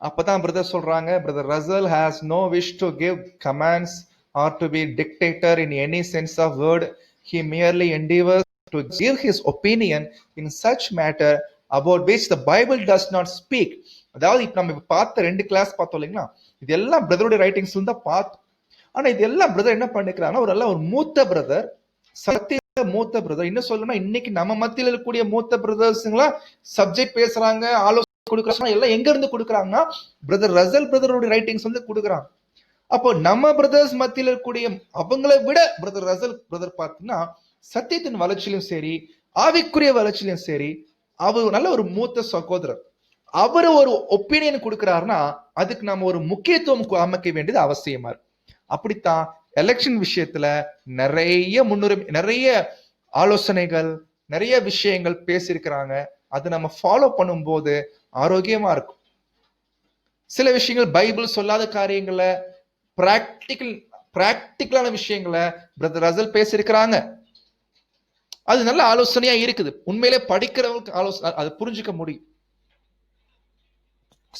அப்பதான் பிரதர் சொல்றாங்க, brother Russell has no wish to give commands or to be dictator in any sense of word. He merely endeavors to give his opinion in such matter about which the Bible does not speak. அதாவது இப்ப நம்ம பார்த்த 2 class பார்த்தோம் இல்லைங்களா, இது எல்லாம் பிரதருடைய writings தான் பார்த்தோம். ஆனா இது எல்லாம் பிரதர் என்ன பண்ணிக்கிறாங்கன்னா ஒரு மூத்த பிரதர், சத்திய மூத்த பிரதர், இன்னும் சொல்லணும்னா இன்னைக்கு நம்ம மத்தியில் இருக்கக்கூடிய மூத்த பிரதர்ஸ்ங்களா சப்ஜெக்ட் பேசுறாங்க, ஆலோசனை கொடுக்குறாங்க. எல்லாம் எங்க இருந்து கொடுக்குறாங்கன்னா பிரதர் ரசல் பிரதருடைய ரைட்டிங்ஸ் கொடுக்குறாங்க. அப்போ நம்ம பிரதர்ஸ் மத்தியில் இருக்கக்கூடிய அவங்களை விட பிரதர் ரசல் பிரதர் பார்த்தீங்கன்னா சத்தியத்தின் வளர்ச்சியிலும் சரி ஆவிக்குரிய வளர்ச்சியிலும் சரி அவர் நல்ல ஒரு மூத்த சகோதரர். அவர் ஒரு ஒப்பீனியன் கொடுக்கிறாருன்னா அதுக்கு நம்ம ஒரு முக்கியத்துவம் அமைக்க வேண்டியது அவசியமா இருக்கு. அப்படித்தான் எலெக்ஷன் விஷயத்துல நிறைய முன்னுரிமை, நிறைய ஆலோசனைகள், நிறைய விஷயங்கள் பேசியிருக்கிறாங்க. அது நம்ம ஃபாலோ பண்ணும்போது ஆரோக்கியமா இருக்கும். சில விஷயங்கள் பைபிள் சொல்லாத காரியங்களை பிராக்டிக்கலான விஷயங்களை பிரதர் ரசல் பேசியிருக்கிறாங்க. அது நல்ல ஆலோசனையா இருக்குது. உண்மையிலே படிக்கிறவங்களுக்கு ஆலோசனை அது புரிஞ்சுக்க முடியும்.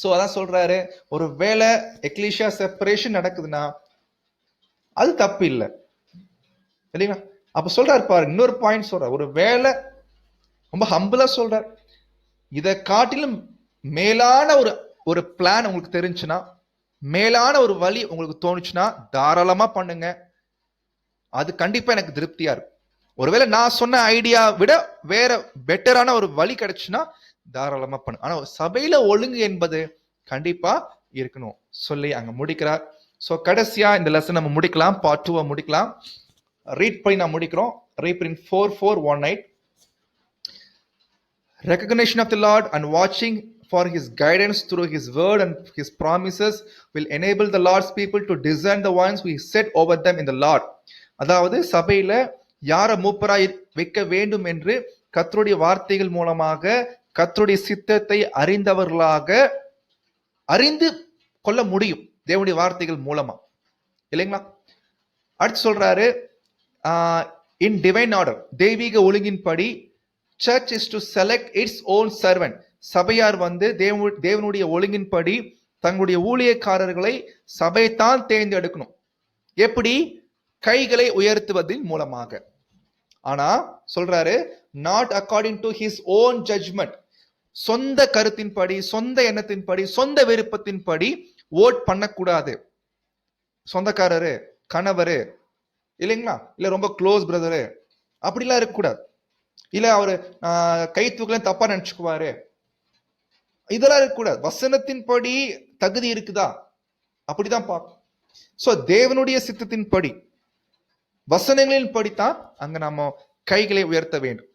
சோ அதான் சொல்றாரு, ஒரு வேளை எக்லீஷியா செப்பரேஷன் நடக்குதுன்னா அது தப்பு இல்லை இல்லைங்களா? அப்ப சொல்றாரு பாரு, இன்னொரு பாயிண்ட் சொல்ற, ஒரு வேளை ரொம்ப ஹம்பிளா சொல்றார், இதை காட்டிலும் மேலான ஒரு பிளான் உங்களுக்கு தெரிஞ்சுன்னா, மேலான ஒரு வழி உங்களுக்கு தோணுச்சுன்னா தாராளமா பண்ணுங்க. அது கண்டிப்பா எனக்கு திருப்தியா இருக்கும். ஒருவேளை நான் சொன்ன ஐடியா விட வேற பெட்டரான ஒரு வழி கிடைச்சுன்னா தாராளமா பண்ணு. ஆனா சபையில ஒழுங்கு என்பது கண்டிப்பா இருக்கணும் சொல்லி அங்க முடிக்கிறார். சோ கடைசியா இந்த லெசன் நம்ம முடிக்கலாம், பார்ட் 2 முடிக்கலாம். ரீட் பண்ணி நான் முடிக்கிறோம். Reprint 4418. Recognition of the Lord and watching for his guidance through his word and his promises will enable the Lord's people to discern the ones who he set over them in the Lord. அதாவது சபையில யார மூப்பராய் வைக்க வேண்டும் என்று கர்த்தருடைய வார்த்தைகள் மூலமாக கர்த்தருடைய சித்தத்தை அறிந்து கொள்ள முடியும் தேவனுடைய வார்த்தைகள் மூலமா, இல்லைங்களா? அடுத்து சொல்றாரு, இன் டிவைன் ஆர்டர், தெய்வீக ஒழுங்கின்படி church is to select its own servant. சபையார் தேவனுடைய ஒழுங்கின்படி தங்களுடைய ஊழியக்காரர்களை சபைத்தான் தேர்ந்தெடுக்கணும். எப்படி? கைகளை உயர்த்துவதன் மூலமாக. ஆனா சொல்றாரு, not according to his own judgment. சொந்த கருத்தின்படி, சொந்த எண்ணத்தின்படி, சொந்த விருப்பத்தின்படி ஓட் பண்ணக்கூடாது. சொந்தக்காரரு, கணவரு, இல்லைங்களா, இல்ல ரொம்ப க்ளோஸ் பிரதரு, அப்படிலாம் இருக்கக்கூடாது. இல்ல அவரு கை தூக்கல தப்பா நினைச்சுக்குவாரு, இதெல்லாம் இருக்கக்கூடாது. வசனத்தின்படி தகுதி இருக்குதா அப்படிதான் பார்க்கும். சோ தேவனுடைய சித்தத்தின்படி வசனங்களின் படித்தான் அங்க நம்ம கைகளை உயர்த்த வேண்டும்.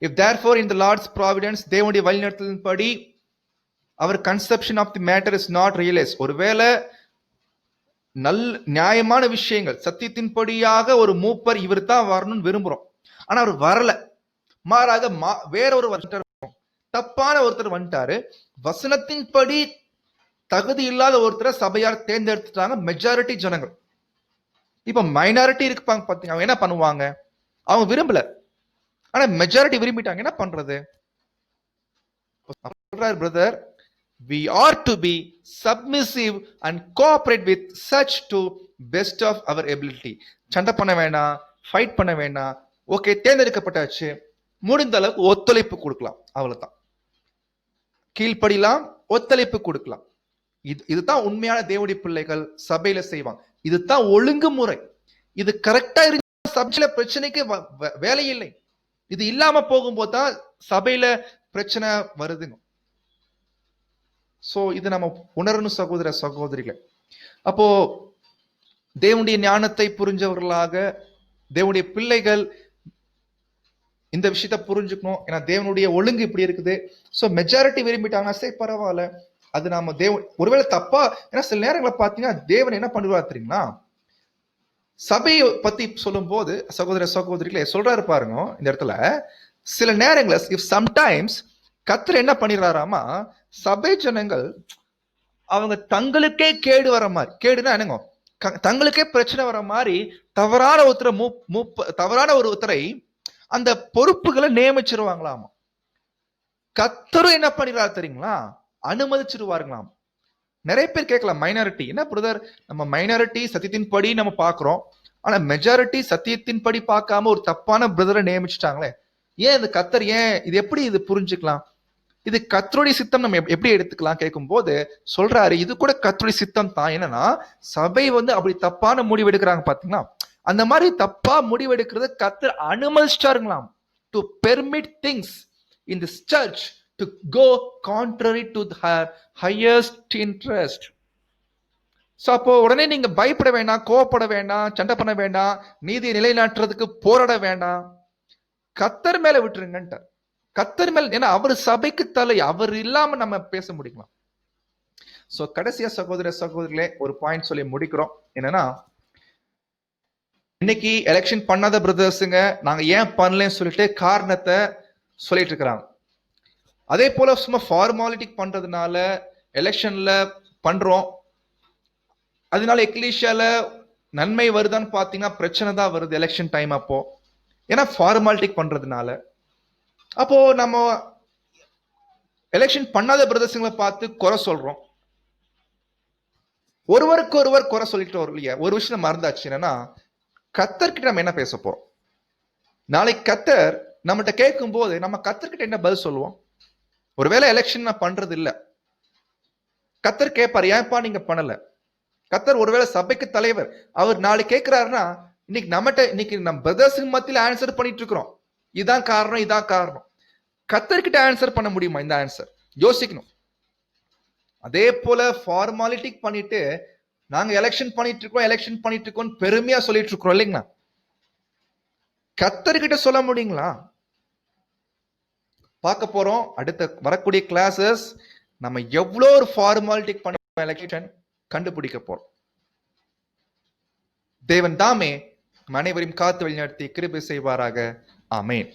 If therefore in the Lord's providence, தேவனுடைய வழிநடத்தலின்படி our conception of the matter is not realized, ஒருவேளை நியாயமான விஷயங்கள் சத்தியத்தின்படியாக ஒரு மூப்பர் இவர் தான் வரணும்னு விரும்புறோம், ஆனா அவர் வரல, மாறாக வேற ஒரு தப்பான ஒருத்தர் வந்துட்டாரு, வசனத்தின்படி தகுதி இல்லாத ஒருத்தரை சபையார் தேர்ந்தெடுத்துட்டாங்க மெஜாரிட்டி ஜனங்கள். இப்ப மைனாரிட்டி இருப்பாங்க பாத்தீங்க, அவங்க என்ன பண்ணுவாங்க? அவங்க விரும்பல, ஆனா மெஜாரிட்டி விரும்பிட்டாங்க, என்ன பண்றது? Brother, we are to be submissive and cooperate with such to best of our ability. சண்டை பண்ண வேணாம், ஃபைட் பண்ண வேணாம். ஓகே, தேர்ந்தெடுக்கப்பட்டாச்சு, முடிந்த அளவுக்கு ஒத்துழைப்பு கொடுக்கலாம், அவ்வளவுதான். கீழ்ப்படிலாம், ஒத்துழைப்பு கொடுக்கலாம். இதுதான் உண்மையான தேவனுடைய பிள்ளைகள் சபையில செய்வாங்க. இதுதான் ஒழுங்குமுறை. இது கரெக்டா இருந்தா சபையில பிரச்சனைக்கு வேலை இல்லை. இது இல்லாம போகும்போது தான் சபையில பிரச்சனை வருதுங்க. சோ இது நம்ம உணரணும் சகோதர சகோதரிகளை. அப்போ தேவனுடைய ஞானத்தை புரிஞ்சவர்களாக தேவனுடைய பிள்ளைகள் இந்த விஷயத்த புரிஞ்சுக்கணும். ஏன்னா தேவனுடைய ஒழுங்கு இப்படி இருக்குது. சோ மெஜாரிட்டி விரும்பிட்டாங்கன்னா சரி பரவாயில்ல, அது நாம ஒருவேளை தப்பா. ஏன்னா சில நேரங்களை பாத்தீங்கன்னா தேவன் என்ன பண்ணுவார் தெரியுங்களா, சபையை பத்தி சொல்லும் போது சகோதர சகோதரிகளே சொல்றாரு பாருங்க இந்த இடத்துல, சில நேரங்கள் இஃப் சம்டைம்ஸ் கர்த்தர் என்ன பண்ணிடுறாராமா, சபை ஜனங்கள் அவங்க தங்களுக்கே கேடு வர மாதிரி, கேடுனா என்னங்க, தங்களுக்கே பிரச்சனை வர மாதிரி தவறான ஒருத்தரை அந்த பொறுப்புகளை நியமிச்சிருவாங்களாமா. கர்த்தரும் என்ன பண்ணிடுறாரு தெரியுங்களா, அனுமதிச்சிருவாருங்களாம். நிறைய பேர் கேட்கலாம், மைனாரிட்டி என்ன பிரதர், நம்ம மைனாரிட்டி சத்தியத்தின் படி நம்ம பாக்குறோம், ஆனா மெஜாரிட்டி சத்தியத்தின் படி பார்க்காம ஒரு தப்பான பிரதரை நியமிச்சுட்டாங்களே, ஏன் இது கர்த்தர், ஏன் இது, எப்படி இது புரிஞ்சுக்கலாம், இது கர்த்தருடைய சித்தம் நம்ம எப்படி எடுத்துக்கலாம் கேட்கும் போது சொல்றாரு, இது கூட கர்த்தருடைய சித்தம் தான். என்னன்னா சபை அப்படி தப்பான முடிவு எடுக்கிறாங்க பாத்தீங்களா, அந்த மாதிரி தப்பா முடிவெடுக்கிறது கர்த்தர் அனுமதிச்சாருங்களாம். To permit things in this church to go contrary to her highest interest. So அப்போ உடனே நீங்க பயப்பட வேண்டாம், கோவப்பட வேண்டாம், சண்டை பண்ண வேண்டாம், நீதியை நிலைநாட்டுறதுக்கு போராட வேண்டாம், கர்த்தர் மேல விட்டுருங்க. கர்த்தர் மேல, ஏன்னா அவர் சபைக்கு தலை, அவர் இல்லாம நம்ம பேச முடியுமா. சோ கடைசியா சகோதர சகோதரிகளே ஒரு பாயிண்ட் சொல்லி முடிக்கிறோம். என்னன்னா, இன்னைக்கு எலெக்ஷன் பண்ணாத பிரதர்ஸுங்க நாங்க ஏன் பண்ணலன்னு சொல்லிட்டு காரணத்தை சொல்லிட்டு இருக்கிறாங்க. அதே போல சும்மா ஃபார்மாலிட்டி பண்றதுனால எலெக்ஷன்ல பண்றோம், அதனால எக்லீஷியால நன்மை வருதான்னு பாத்தீங்கன்னா பிரச்சனை தான் வருது எலெக்ஷன் டைம் அப்போ, ஏன்னா ஃபார்மாலிட்டி பண்றதுனால. அப்போ நம்ம எலெக்ஷன் பண்ணாத பிரதர்ஸுங்களை பார்த்து குறை சொல்றோம், ஒருவருக்கு ஒருவர் குறை சொல்லிட்டு வரும் இல்லையா. ஒரு விஷயம் மறந்தாச்சு, என்னன்னா கர்த்தர்கிட்ட நம்ம என்ன பேச போறோம். நாளைக்கு கர்த்தர் நம்மகிட்ட கேட்கும் போது நம்ம கர்த்தர்கிட்ட என்ன பதில் சொல்லுவோம். ஒருவேளை எலெக்ஷன் நான் பண்றது இல்ல, கர்த்தர் கேட்பாரு ஏன்பா நீங்க பண்ணல. கர்த்தர் ஒருவேளை சபைக்கு தலைவர், அவர் நாளைக்கு கேட்கிறாருன்னா இன்னைக்கு நம்ம பிரதர்ஸ் மத்தியில ஆன்சர் பண்ணிட்டு இருக்கிறோம், இதான் காரணம் இதான் காரணம். கர்த்தர்கிட்ட ஆன்சர் பண்ண முடியுமா இந்த ஆன்சர், யோசிக்கணும். அதே போல ஃபார்மாலிட்டி பண்ணிட்டு நாங்க எலெக்ஷன் பண்ணிட்டு இருக்கோம் பெருமையா சொல்லிட்டு இருக்கிறோம் இல்லைங்களா, கர்த்தர்கிட்ட சொல்ல முடியுங்களா. பார்க்க போறோம் அடுத்த வரக்கூடிய கிளாஸஸ், நம்ம எவ்வளோ ஒரு ஃபார்மாலிட்டி பண்ண எலெக்ஷன் கண்டுபிடிக்க போறோம். தேவன் தாமே அனைவரையும் காத்து வழிநடத்தி கிருபை செய்வாராக. ஆமென்.